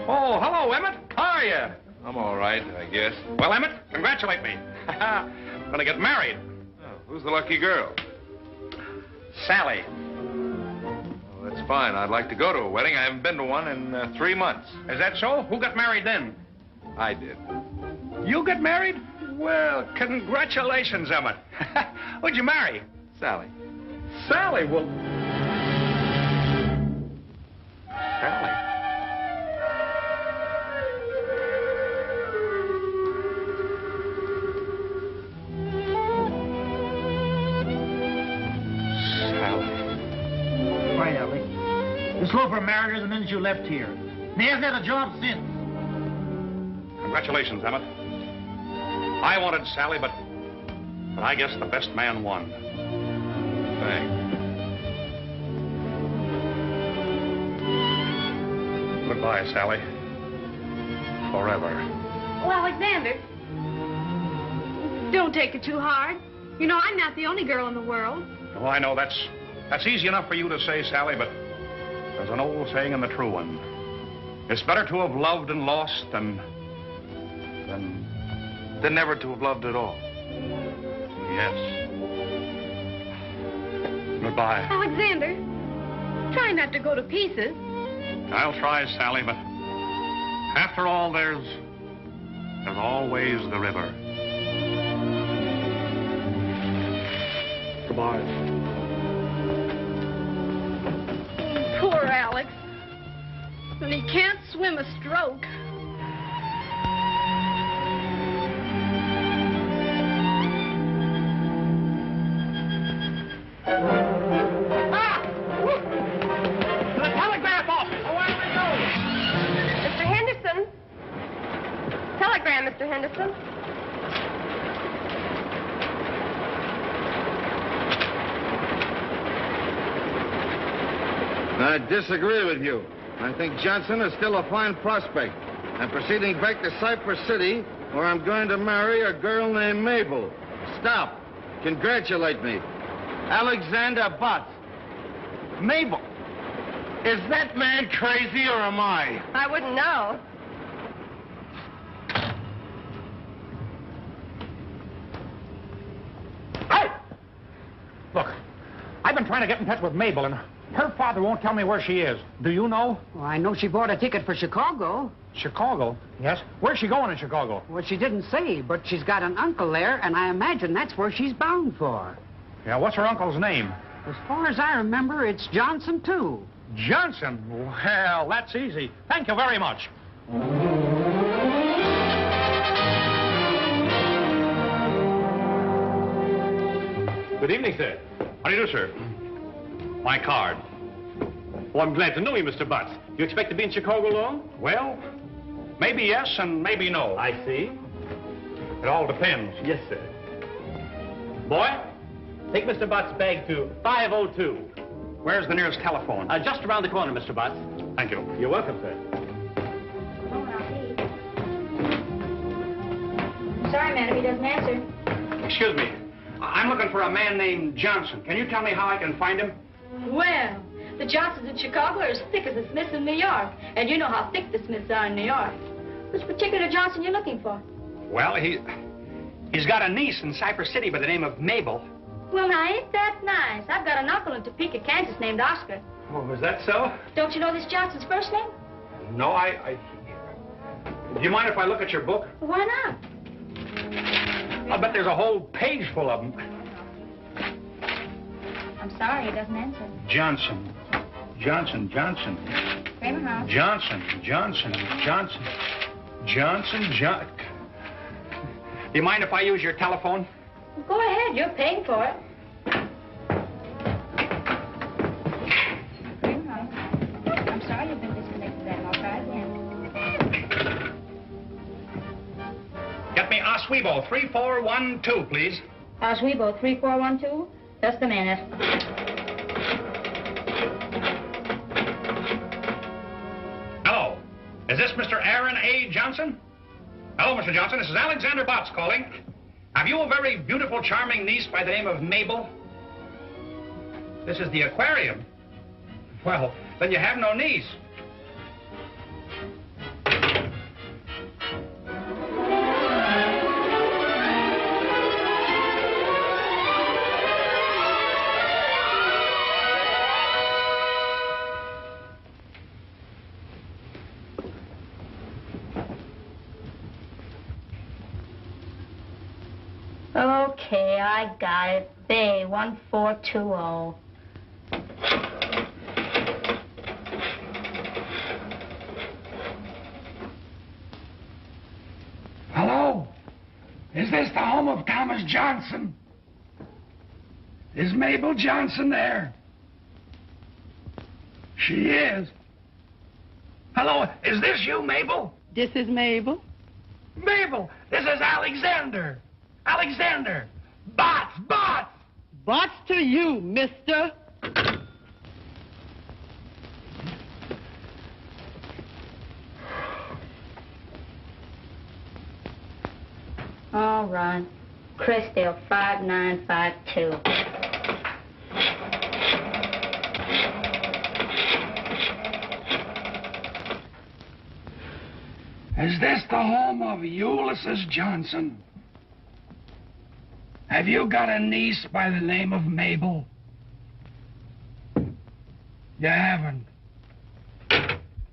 Oh, hello, Emmett. How are you? I'm all right, I guess. Well, Emmett, congratulate me. Gonna get married. Oh, who's the lucky girl? Sally. Well, that's fine. I'd like to go to a wedding. I haven't been to one in 3 months. Is that so? Who got married then? I did. You got married? Well, congratulations, Emmett. Who'd you marry? Sally. Sally, well... Sally. Why, Alec? This loafer married her the minute you left here. And he hasn't had a job since. Congratulations, Emmett. I wanted Sally, but I guess the best man won. Thanks. Goodbye, Sally. Forever. Well, Alexander, don't take it too hard. You know, I'm not the only girl in the world. Oh, I know that's easy enough for you to say, Sally, but there's an old saying and the true one. It's better to have loved and lost than never to have loved at all. Yes. Goodbye. Alexander, try not to go to pieces. I'll try, Sally, but after all, there's always the river. Goodbye. Poor Alex. And he can't swim a stroke. I disagree with you. I think Johnson is still a fine prospect. I'm proceeding back to Cypress City, where I'm going to marry a girl named Mabel. Stop. Congratulate me. Alexander Butts. Mabel. Is that man crazy or am I? I wouldn't know. Hey! Look, I've been trying to get in touch with Mabel, and her father won't tell me where she is. Do you know? Well, I know she bought a ticket for Chicago. Chicago? Yes. Where's she going in Chicago? Well, she didn't say, but she's got an uncle there, and I imagine that's where she's bound for. Yeah, what's her uncle's name? As far as I remember, it's Johnson, too. Johnson? Well, that's easy. Thank you very much. Good evening, sir. How do you do, sir? My card. Well, I'm glad to know you, Mr. Butts. You expect to be in Chicago long? Well, maybe yes and maybe no. I see. It all depends. Yes, sir. Boy, take Mr. Butts' bag to 502. Where's the nearest telephone? Just around the corner, Mr. Butts. Thank you. You're welcome, sir. Sorry, madam, he doesn't answer. Excuse me. I'm looking for a man named Johnson. Can you tell me how I can find him? Well, the Johnsons in Chicago are as thick as the Smiths in New York. And you know how thick the Smiths are in New York. Which particular Johnson you looking for? Well, he's got a niece in Cypress City by the name of Mabel. Well, now, ain't that nice? I've got an uncle in Topeka, Kansas, named Oscar. Oh, is that so? Don't you know this Johnson's first name? No, Do you mind if I look at your book? Why not? I'll bet there's a whole page full of them. I'm sorry, he doesn't answer. Johnson. Kramer House. Johnson. Do you mind if I use your telephone? Well, go ahead, you're paying for it. Kramer House. I'm sorry you've been disconnected that. I'll try again. Get me Oswego 3412, please. Oswego 3412. Just a minute. Hello. Is this Mr. Aaron A. Johnson? Hello, Mr. Johnson. This is Alexander Botts calling. Have you a very beautiful, charming niece by the name of Mabel? This is the aquarium. Well, then you have no niece. Okay, I got it. Bay 1420. Hello? Is this the home of Thomas Johnson? Is Mabel Johnson there? She is. Hello, is this you, Mabel? This is Mabel. Mabel, this is Alexander. Alexander. Bots. Bots to you, mister. All right. Crestdale 5952. Is this the home of Ulysses Johnson? Have you got a niece by the name of Mabel? You haven't.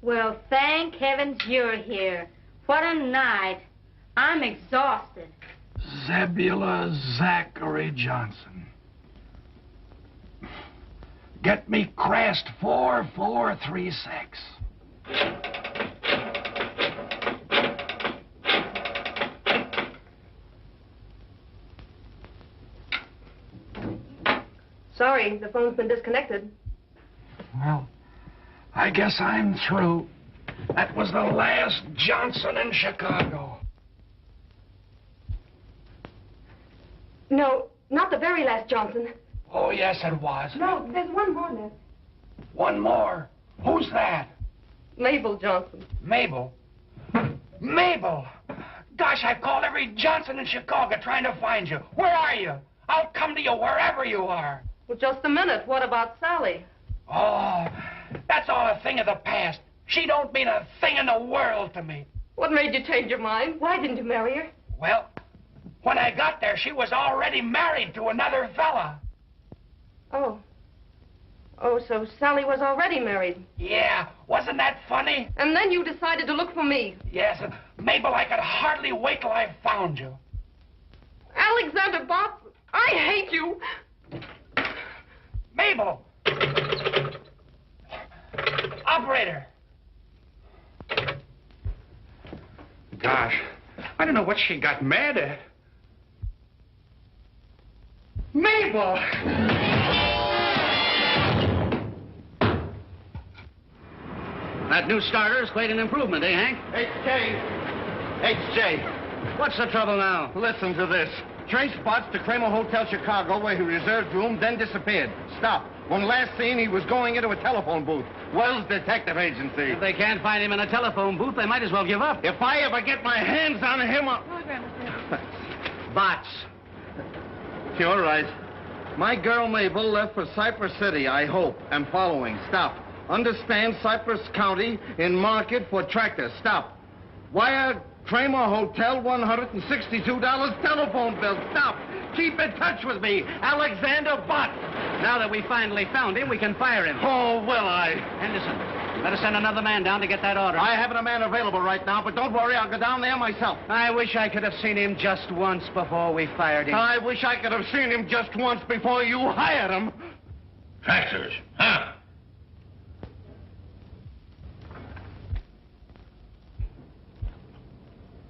Well, thank heavens you're here. What a night. I'm exhausted. Zebula Zachary Johnson. Get me Crest 4436. Sorry, the phone's been disconnected. Well, I guess I'm through. That was the last Johnson in Chicago. No, not the very last Johnson. Oh, yes, it was. No, there's one more left. One more. Who's that? Mabel Johnson. Mabel? Mabel! Gosh, I've called every Johnson in Chicago trying to find you. Where are you? I'll come to you wherever you are. Well, just a minute. What about Sally? Oh, that's all a thing of the past. She don't mean a thing in the world to me. What made you change your mind? Why didn't you marry her? Well, when I got there, she was already married to another fella. Oh. Oh, so Sally was already married. Yeah, wasn't that funny? And then you decided to look for me. Yes, Mabel, I could hardly wait till I found you. Alexander Bob, I hate you. Mabel! Operator! Gosh, I don't know what she got mad at. Mabel! That new starter is quite an improvement, eh, Hank? H.J. What's the trouble now? Listen to this. Trace spots to Kramer Hotel Chicago where he reserved room, then disappeared. Stop. When last seen, he was going into a telephone booth. Wells Detective Agency. If they can't find him in a telephone booth, they might as well give up. If I ever get my hands on him, I'll... Bots. You're right. My girl Mabel left for Cypress City, I hope. I'm following. Stop. Understand Cypress County in market for tractors. Stop. Wire Kramer Hotel, $162 telephone bill. Stop. Keep in touch with me. Alexander Bott. Now that we finally found him, we can fire him. Oh, will I? Henderson, you better send another man down to get that order. I haven't a man available right now, but don't worry, I'll go down there myself. I wish I could have seen him just once before we fired him. I wish I could have seen him just once before you hired him. Tractors, huh?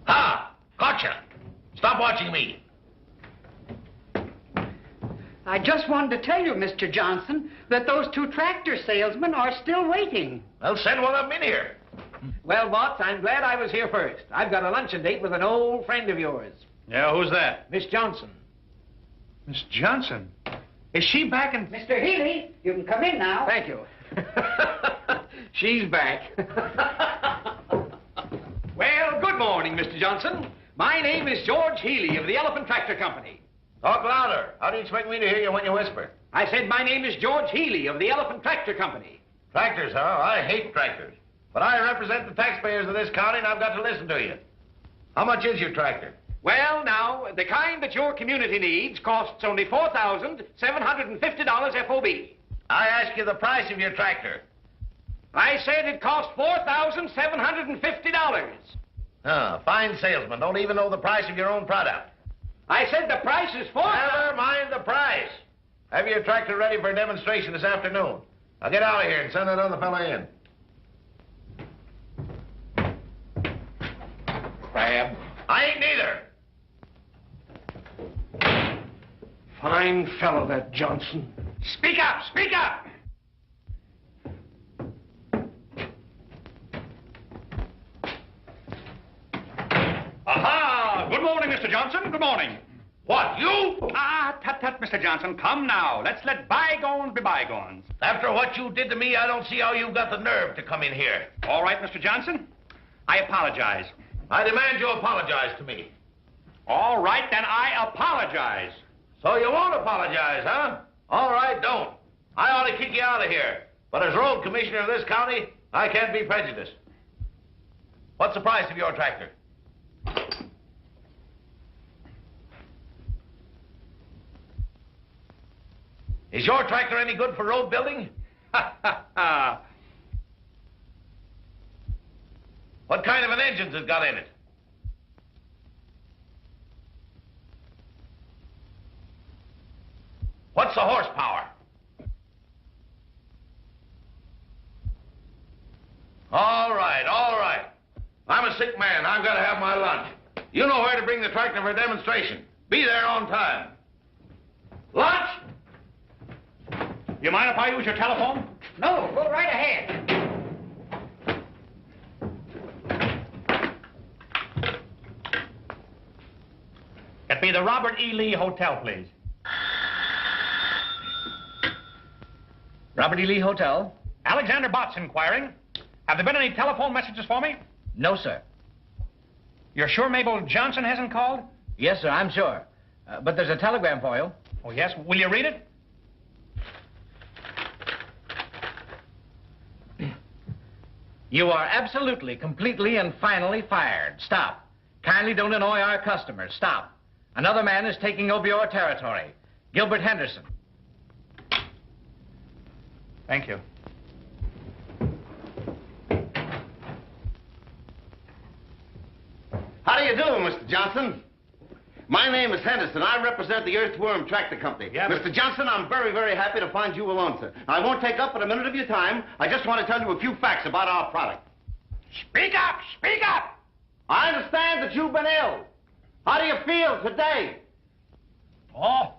Ha! Gotcha! Stop watching me. I just wanted to tell you, Mr. Johnson, that those two tractor salesmen are still waiting. Well, send one of them in here. Well, Watts, I'm glad I was here first. I've got a luncheon date with an old friend of yours. Yeah, who's that? Miss Johnson. Miss Johnson? Is she back in... Mr. Healy, you can come in now. Thank you. She's back. Well, good morning, Mr. Johnson. My name is George Healy of the Elephant Tractor Company. Talk louder. How do you expect me to hear you when you whisper? I said my name is George Healy of the Elephant Tractor Company. Tractors, huh? I hate tractors. But I represent the taxpayers of this county, and I've got to listen to you. How much is your tractor? Well, now, the kind that your community needs costs only $4,750 FOB. I ask you the price of your tractor. I said it cost $4,750. Fine salesman. Don't even know the price of your own product. I said the price is Never mind the price. Have your tractor ready for a demonstration this afternoon. Now get out of here and send that other fella in. Crab. I ain't neither. Fine fellow, that Johnson. Speak up! Speak up! Aha! Good morning, Mr. Johnson. Good morning. What, you? Tut, Mr. Johnson. Come now. Let's let bygones be bygones. After what you did to me, I don't see how you've got the nerve to come in here. All right, Mr. Johnson. I apologize. I demand you apologize to me. All right, then I apologize. So you won't apologize, huh? All right, don't. I ought to kick you out of here. But as road commissioner of this county, I can't be prejudiced. What's the price of your tractor? Is your tractor any good for road building? What kind of an engine's it got in it? What's the horsepower? All right, all right. I'm a sick man. I've got to have my lunch. You know where to bring the tractor for a demonstration. Be there on time. Lunch? You mind if I use your telephone? No, go right ahead. Get me the Robert E. Lee Hotel, please. Robert E. Lee Hotel. Alexander Bott's inquiring. Have there been any telephone messages for me? No, sir. You're sure Mabel Johnson hasn't called? Yes, sir, I'm sure. But there's a telegram for you. Oh, yes? Will you read it? You are absolutely, completely, and finally fired. Stop. Kindly don't annoy our customers. Stop. Another man is taking over your territory. Gilbert Henderson. Thank you. How do you do, Mr. Johnson? My name is Henderson. I represent the Earthworm Tractor Company. Yeah, Mr. Johnson, I'm very, very happy to find you alone, sir. I won't take up but a minute of your time. I just want to tell you a few facts about our product. Speak up! Speak up! I understand that you've been ill. How do you feel today? Oh,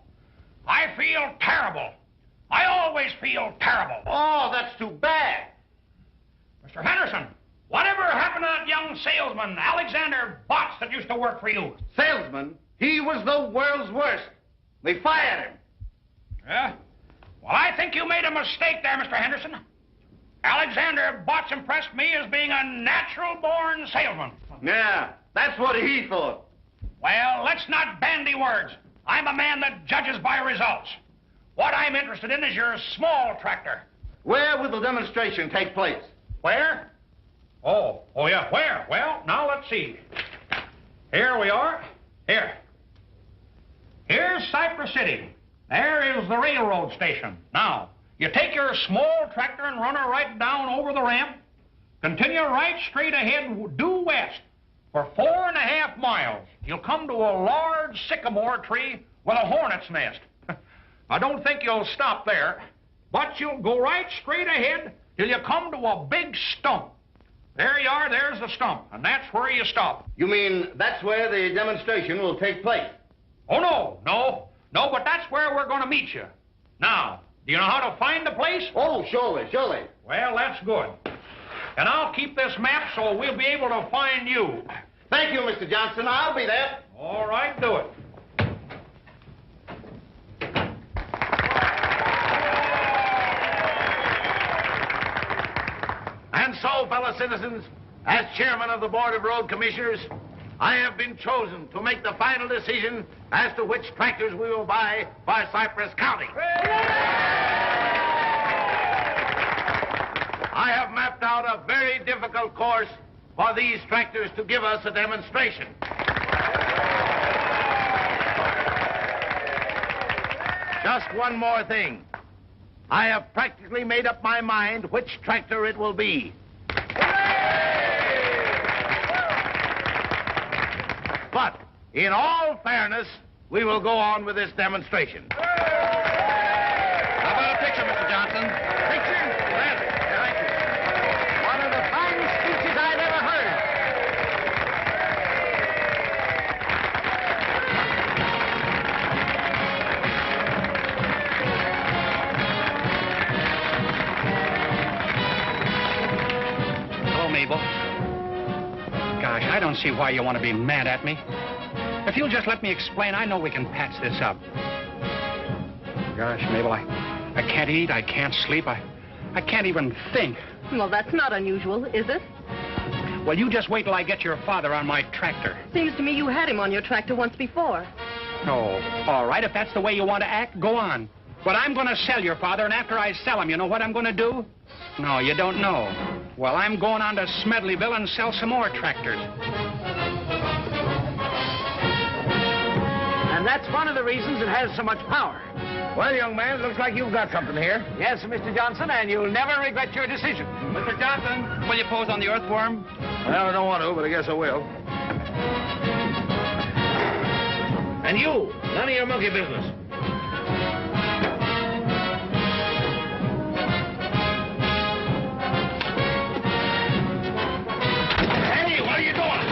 I feel terrible. I always feel terrible. Oh, that's too bad. Mr. Henderson, whatever happened to that young salesman, Alexander Botts, that used to work for you? Salesman? He was the world's worst. They fired him. Yeah? Well, I think you made a mistake there, Mr. Henderson. Alexander Botts impressed me as being a natural-born salesman. Yeah, that's what he thought. Well, let's not bandy words. I'm a man that judges by results. What I'm interested in is your small tractor. Where will the demonstration take place? Where? Oh, yeah, where? Well, now let's see. Here we are. Here. Here's Cypress City. There is the railroad station. Now, you take your small tractor and run her right down over the ramp. Continue right straight ahead, due west. For 4.5 miles, you'll come to a large sycamore tree with a hornet's nest. I don't think you'll stop there, but you'll go right straight ahead till you come to a big stump. There you are, there's the stump, and that's where you stop. You mean that's where the demonstration will take place? Oh, no, but that's where we're going to meet you. Now, do you know how to find the place? Oh, surely. Well, that's good. And I'll keep this map so we'll be able to find you. Thank you, Mr. Johnson. I'll be there. All right, do it. And so, fellow citizens, as chairman of the Board of Road Commissioners, I have been chosen to make the final decision as to which tractors we will buy for Cypress County. I have mapped out a very difficult course for these tractors to give us a demonstration. Just one more thing. I have practically made up my mind which tractor it will be. But, in all fairness, we will go on with this demonstration. How about a picture, Mr. Johnson? Picture? Gladly. Thank you. One of the finest speeches I've ever heard. Hello, Mabel. Gosh, I don't see why you want to be mad at me. If you'll just let me explain, I know we can patch this up. Gosh, Mabel, I can't eat, I can't sleep, I can't even think. Well, that's not unusual, is it? Well, you just wait till I get your father on my tractor. Seems to me you had him on your tractor once before. Oh, all right, if that's the way you want to act, go on. But I'm going to sell your father, and after I sell him, you know what I'm going to do? No, you don't know. Well, I'm going on to Smedleyville and sell some more tractors. And that's one of the reasons it has so much power. Well, young man, it looks like you've got something here. Yes, Mr. Johnson, and you'll never regret your decision. Mr. Johnson, will you pose on the Earthworm? Well, I don't want to, but I guess I will. And you, none of your monkey business. Hey, what are you doing?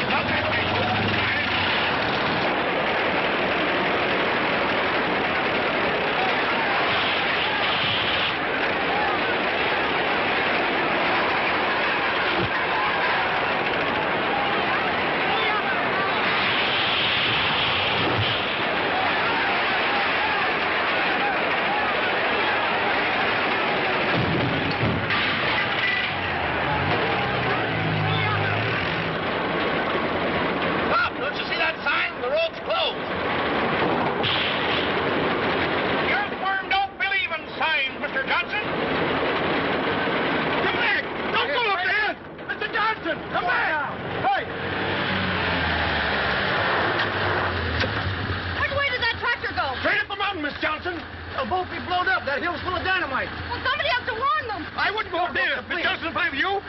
Don't go up there. If it's Johnson, if I'm you.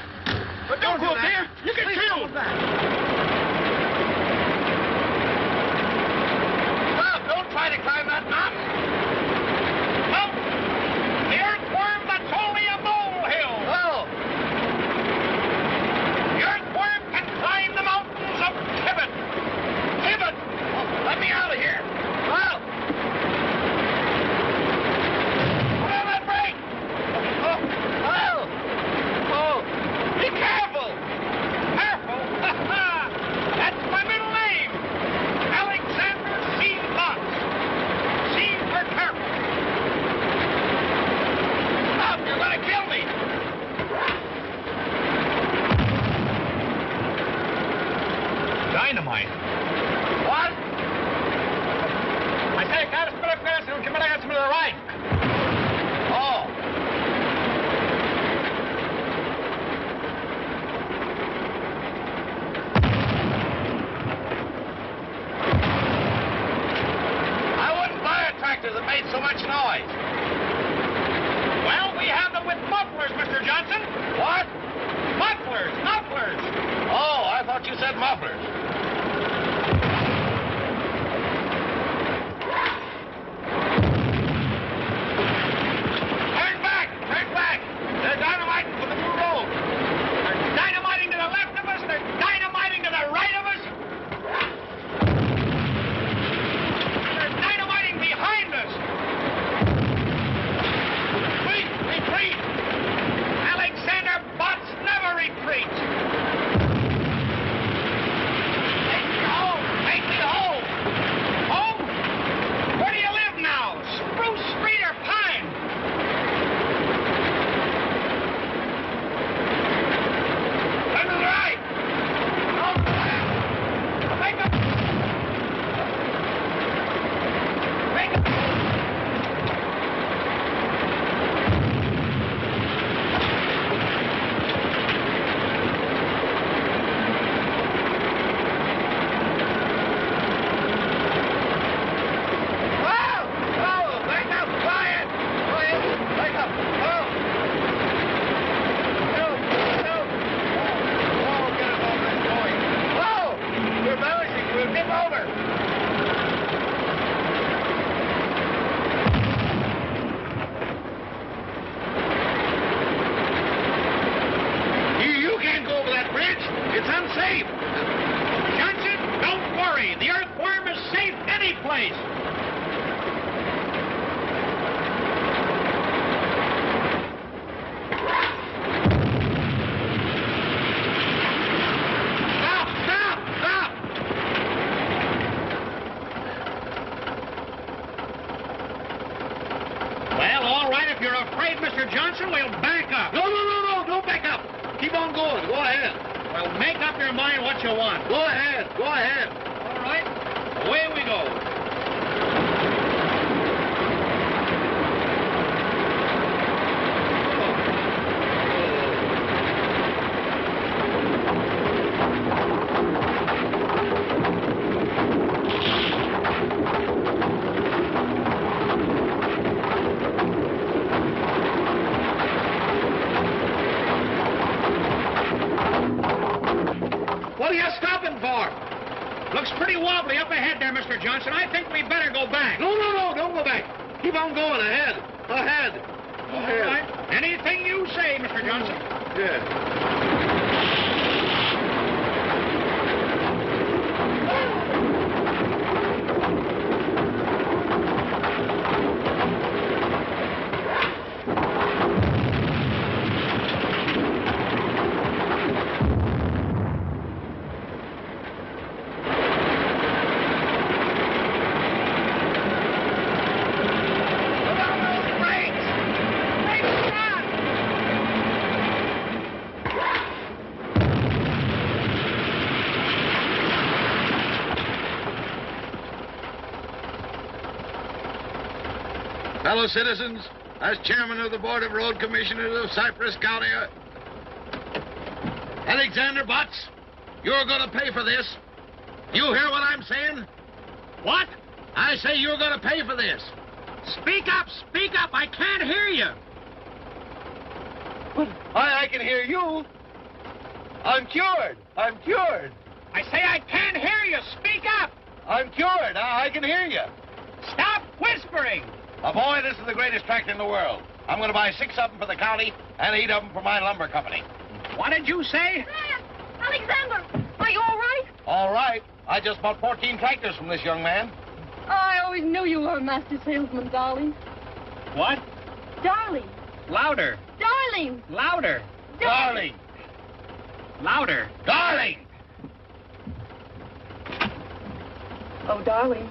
But don't go up there. You get killed. Stop! Don't try to climb that mountain. Up. The earthworm, that's only a molehill. Oh. The earthworm can climb the mountains of Kibbee. Kibbee. Oh, let me out of here. Well. Put on that brake. Oh. Well. Oh. Be careful. Careful. That's my middle name. Alexander C. Potts. C for careful. Stop. You're going to kill me. Dynamite. What? I say, can't spit up gas and come in against me to the right. Oh. I wouldn't buy a tractor that made so much noise. Well, we have them with mufflers, Mr. Johnson. What? Mufflers, mufflers. Oh, I thought you said mufflers. Turn back, turn back. They're dynamiting for the new road. They're dynamiting to the left of us. They're dynamiting to the right of us. They're dynamiting behind us. Retreat. Alexander Potts never retreats. Take me home. Take me home. Home? Where do you live now? Spruce Street or Pine? Turn to the right. On the left. Make up. Make up. Whoa! Whoa! Wake up! Quiet! Quiet! Wake up! Whoa! No! No! Whoa! Get us over this point! Whoa! We're balancing! We'll tip over! You can't go over that bridge. It's unsafe. Johnson, don't worry. The earthworm is safe any place. Stop! Stop! Stop! Well, all right. If you're afraid, Mr. Johnson, we'll back up. No, don't back up. Keep on going. Go ahead. Well, make up your mind what you want. Go ahead. Go ahead. All right. Away we go. What are you stopping for? Looks pretty wobbly up ahead there, Mr. Johnson. I think we better go back. No, don't go back. Keep on going. Ahead. Ahead. All right. Anything you say, Mr. Johnson. Yeah. Fellow citizens, as chairman of the Board of Road Commissioners of Cypress County, Alexander Potts, you're going to pay for this. You hear what I'm saying? What? I say you're going to pay for this. Speak up, I can't hear you. I can hear you. I'm cured. I'm cured. I say I can't hear you. Speak up. I'm cured. I can hear you. Stop whispering. Boy, this is the greatest tractor in the world. I'm going to buy 6 of them for the county and 8 of them for my lumber company. What did you say? Alexander, are you all right? All right. I just bought 14 tractors from this young man. Oh, I always knew you were a master salesman, darling. What? Darling. Louder. Darling. Louder. Darling. Louder. Darling. Oh, darling.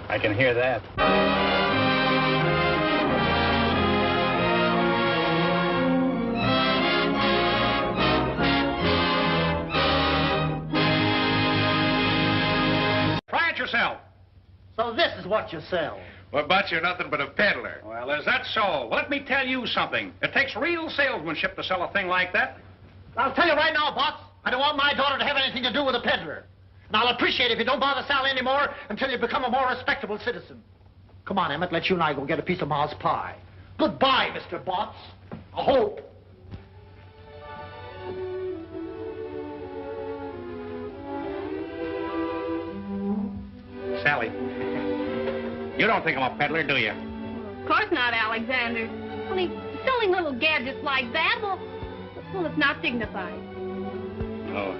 I can hear that. Try it yourself. So this is what you sell. Well, but you're nothing but a peddler. Well, is that so? Well, let me tell you something. It takes real salesmanship to sell a thing like that. I'll tell you right now, boss, I don't want my daughter to have anything to do with a peddler. And I'll appreciate it if you don't bother Sally anymore until you become a more respectable citizen. Come on, Emmett, let you and I go get a piece of Ma's pie. Goodbye, Mr. Botts. I hope. Sally, you don't think I'm a peddler, do you? Of course not, Alexander. Only selling little gadgets like that, well, it's not dignified. Oh,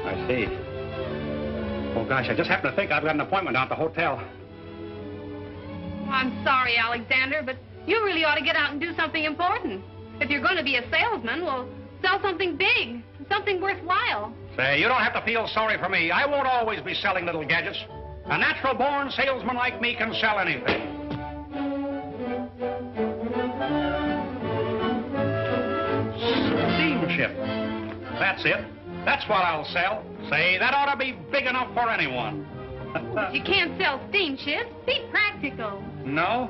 I see. Oh, gosh, I just happened to think I've got an appointment down at the hotel. I'm sorry, Alexander, but you really ought to get out and do something important. If you're going to be a salesman, well, sell something big, something worthwhile. Say, you don't have to feel sorry for me. I won't always be selling little gadgets. A natural-born salesman like me can sell anything. Steamship. That's it. That's what I'll sell. Say, that ought to be big enough for anyone. You can't sell steamships. Be practical. No?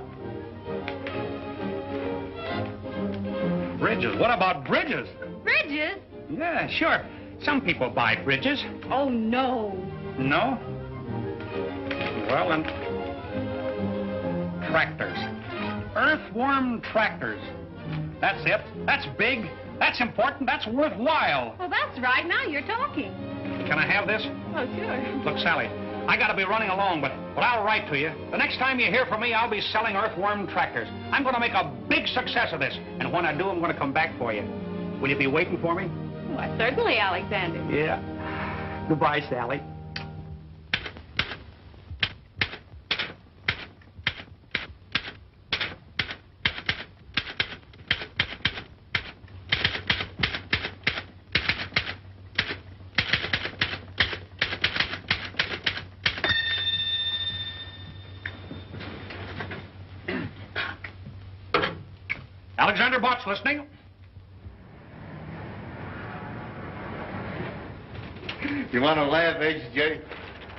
Bridges. What about bridges? Bridges? Yeah, sure. Some people buy bridges. Oh, no. No? Well, then, tractors. Earthworm tractors. That's it. That's big. That's important. That's worthwhile. Well, that's right. Now you're talking. Can I have this? Oh, sure. Look, Sally, I gotta be running along, but I'll write to you. The next time you hear from me, I'll be selling earthworm tractors. I'm gonna make a big success of this, and when I do, I'm gonna come back for you. Will you be waiting for me? Why, certainly, Alexander. Yeah. Goodbye, Sally. Alexander Botts listening. You want to laugh, H.J.?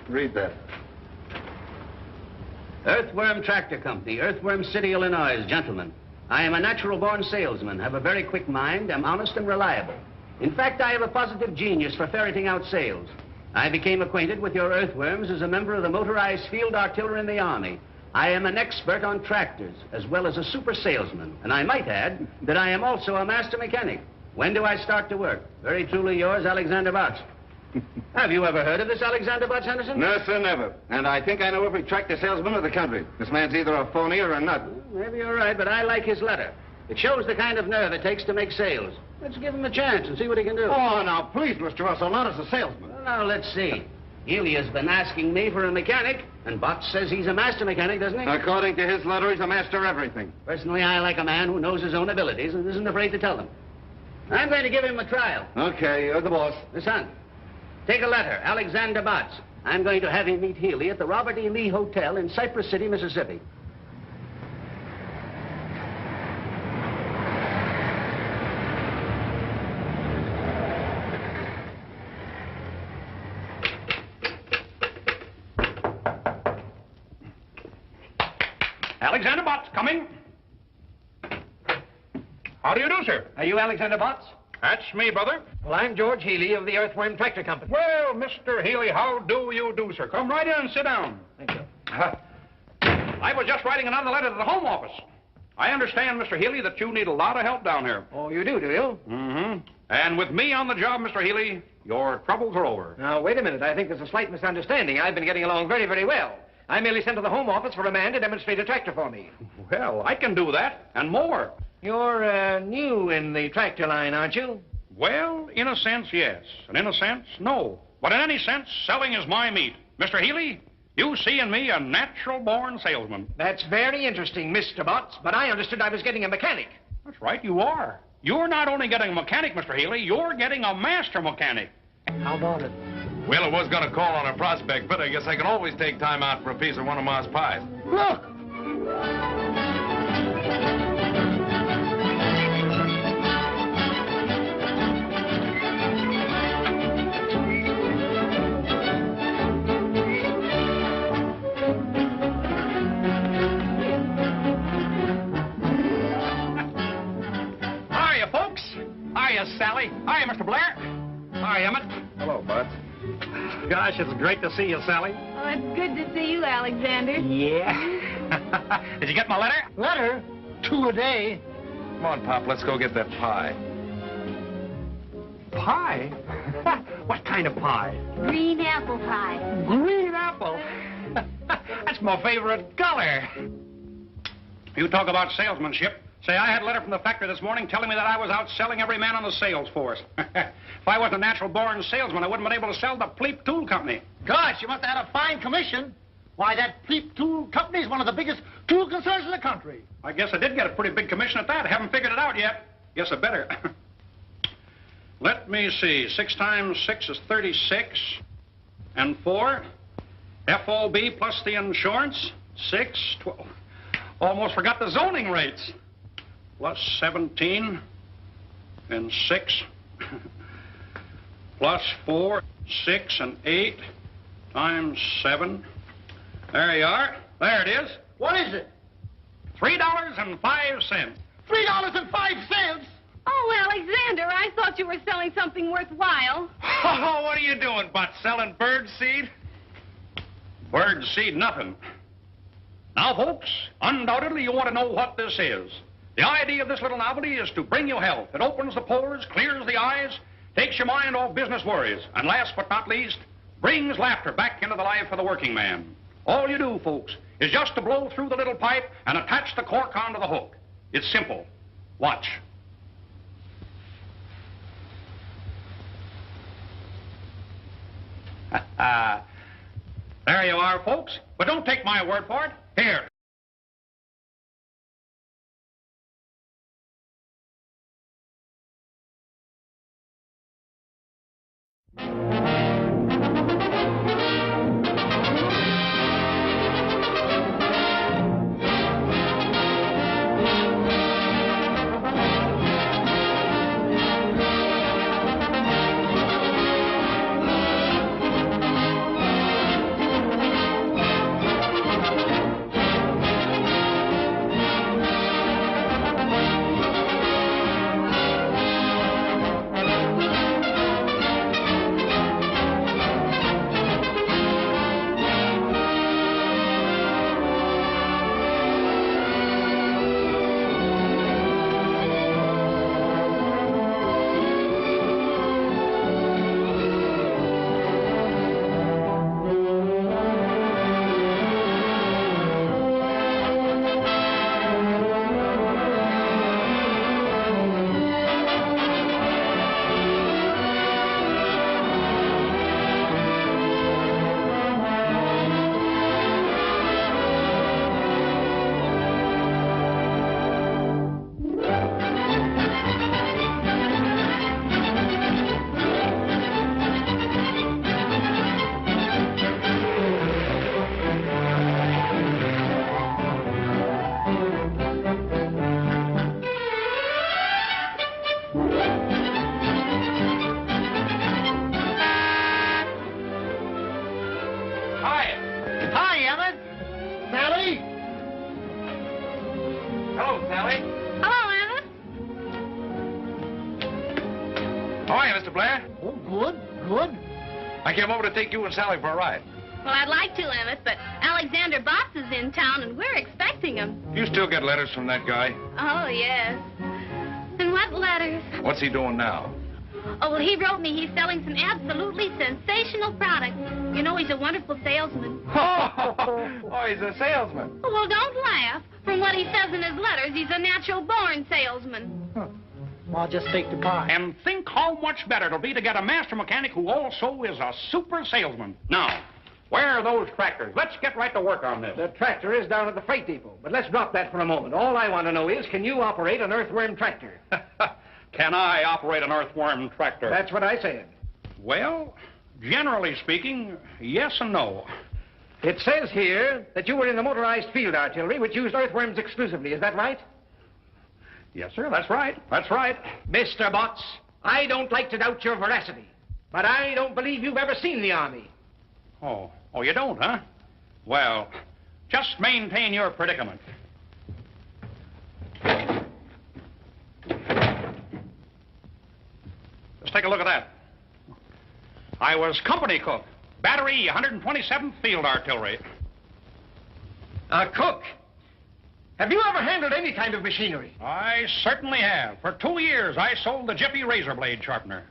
Read that. Earthworm Tractor Company, Earthworm City, Illinois. Gentlemen, I am a natural-born salesman, have a very quick mind, am honest and reliable. In fact, I have a positive genius for ferreting out sales. I became acquainted with your earthworms as a member of the motorized field artillery in the Army. I am an expert on tractors, as well as a super salesman. And I might add that I am also a master mechanic. When do I start to work? Very truly yours, Alexander Botts. Have you ever heard of this Alexander Botts, Henderson? No, sir, never. And I think I know every tractor salesman of the country. This man's either a phony or a nut. Maybe you're right, but I like his letter. It shows the kind of nerve it takes to make sales. Let's give him a chance and see what he can do. Oh, now, please, Mr. Russell, not as a salesman. Well, now, let's see. Elia's been asking me for a mechanic, and Botts says he's a master mechanic, doesn't he? According to his letter, he's a master of everything. Personally, I like a man who knows his own abilities and isn't afraid to tell them. I'm going to give him a trial. Okay, you're the boss. Son, take a letter, Alexander Botts. I'm going to have him meet Healy at the Robert E. Lee Hotel in Cypress City, Mississippi. Alexander Botts, coming. How do you do, sir? Are you Alexander Botts? That's me, brother. Well, I'm George Healy of the Earthworm Tractor Company. Well, Mr. Healy, how do you do, sir? Come right in and sit down. Thank you. I was just writing another letter to the Home Office. I understand, Mr. Healy, that you need a lot of help down here. Oh, you do you? Mm-hmm. And with me on the job, Mr. Healy, your troubles are over. Now, wait a minute. I think there's a slight misunderstanding. I've been getting along very, very well. I merely sent to the Home Office for a man to demonstrate a tractor for me. Well, I can do that, and more. You're new in the tractor line, aren't you? Well, in a sense, yes. And in a sense, no. But in any sense, selling is my meat. Mr. Healy, you see in me a natural-born salesman. That's very interesting, Mr. Botts, but I understood I was getting a mechanic. That's right, you are. You're not only getting a mechanic, Mr. Healy, you're getting a master mechanic. How about it? Well, I was going to call on a prospect, but I guess I can always take time out for a piece of one of Ma's pies. Look! Hiya, folks. Hiya, Sally. Hiya, Mr. Blair. Hiya, Emmett. Hello, Bud. Gosh, it's great to see you, Sally. Oh, it's good to see you, Alexander. Yeah. Did you get my letter? Letter? 2 a day. Come on, Pop, let's go get that pie. Pie? What kind of pie? Green apple pie. Green apple. That's my favorite color. You talk about salesmanship. Say, I had a letter from the factory this morning telling me that I was out selling every man on the sales force. If I wasn't a natural-born salesman, I wouldn't have been able to sell the Pleep Tool Company. Gosh, you must have had a fine commission. Why, that Pleep Tool Company is one of the biggest tool concerns in the country. I guess I did get a pretty big commission at that. I haven't figured it out yet. Guess I better. Let me see. 6 times 6 is 36. And 4. FOB plus the insurance. 6, 12. Almost forgot the zoning rates. Plus 17. And 6. Plus 4, 6, and 8. Times 7. There you are. There it is. What is it? $3.05. $3.05? Oh, Alexander, I thought you were selling something worthwhile. Oh, what are you doing, Bud? Selling bird seed? Bird seed, nothing. Now, folks, undoubtedly you want to know what this is. The idea of this little novelty is to bring you health. It opens the pores, clears the eyes, takes your mind off business worries, and last but not least, brings laughter back into the life of the working man. All you do, folks, is just to blow through the little pipe and attach the cork onto the hook. It's simple. Watch. There you are, folks. But don't take my word for it. Here. I came over to take you and Sally for a ride. Well, I'd like to, Emmett, but Alexander Botts is in town, and we're expecting him. You still get letters from that guy? Oh, yes. And what letters? What's he doing now? Oh, well, he wrote me he's selling some absolutely sensational products. You know, he's a wonderful salesman. Oh, he's a salesman. Well, don't laugh. From what he says in his letters, he's a natural-born salesman. I'll just take the pie. And think how much better it'll be to get a master mechanic who also is a super salesman. Now, where are those tractors? Let's get right to work on this. The tractor is down at the freight depot. But let's drop that for a moment. All I want to know is, can you operate an earthworm tractor? Can I operate an earthworm tractor? That's what I said. Well, generally speaking, yes and no. It says here that you were in the motorized field artillery, which used earthworms exclusively. Is that right? Yes, sir, that's right. That's right. Mr. Botts, I don't like to doubt your veracity, but I don't believe you've ever seen the Army. Oh, you don't, huh? Well, just maintain your predicament. Just take a look at that. I was company cook, battery 127th Field Artillery. A cook? Have you ever handled any kind of machinery? I certainly have. For 2 years, I sold the Jiffy razor blade sharpener.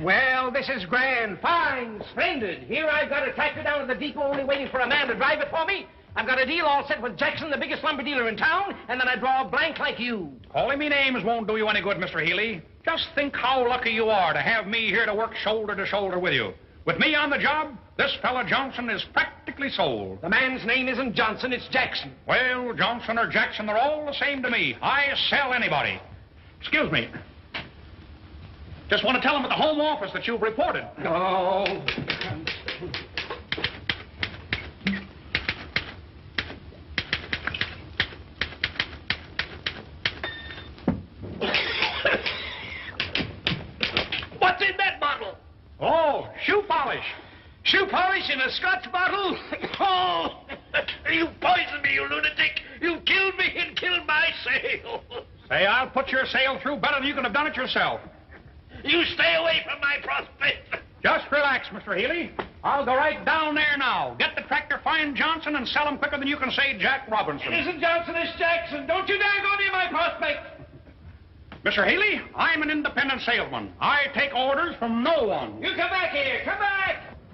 Well, this is grand, fine, splendid. Here I've got a tractor down at the depot only waiting for a man to drive it for me. I've got a deal all set with Jackson, the biggest lumber dealer in town, and then I draw a blank like you. Calling me names won't do you any good, Mr. Healy. Just think how lucky you are to have me here to work shoulder to shoulder with you. With me on the job, this fella Johnson is practically sold. The man's name isn't Johnson, it's Jackson. Well, Johnson or Jackson, they're all the same to me. I sell anybody. Excuse me. Just want to tell them at the home office that you've reported. Oh. What's in that bottle? Oh, shoe polish. Shoe polish in a Scotch bottle? Oh, you poisoned me, you lunatic. You killed me and killed my sale. Say, I'll put your sale through better than you could have done it yourself. You stay away from my prospect. Just relax, Mr. Healy. I'll go right down there now. Get the tractor, find Johnson, and sell him quicker than you can say Jack Robinson. It isn't Johnson, it's Jackson. Don't you dare go near my prospect. Mr. Healy, I'm an independent salesman. I take orders from no one. You come back here. Come back.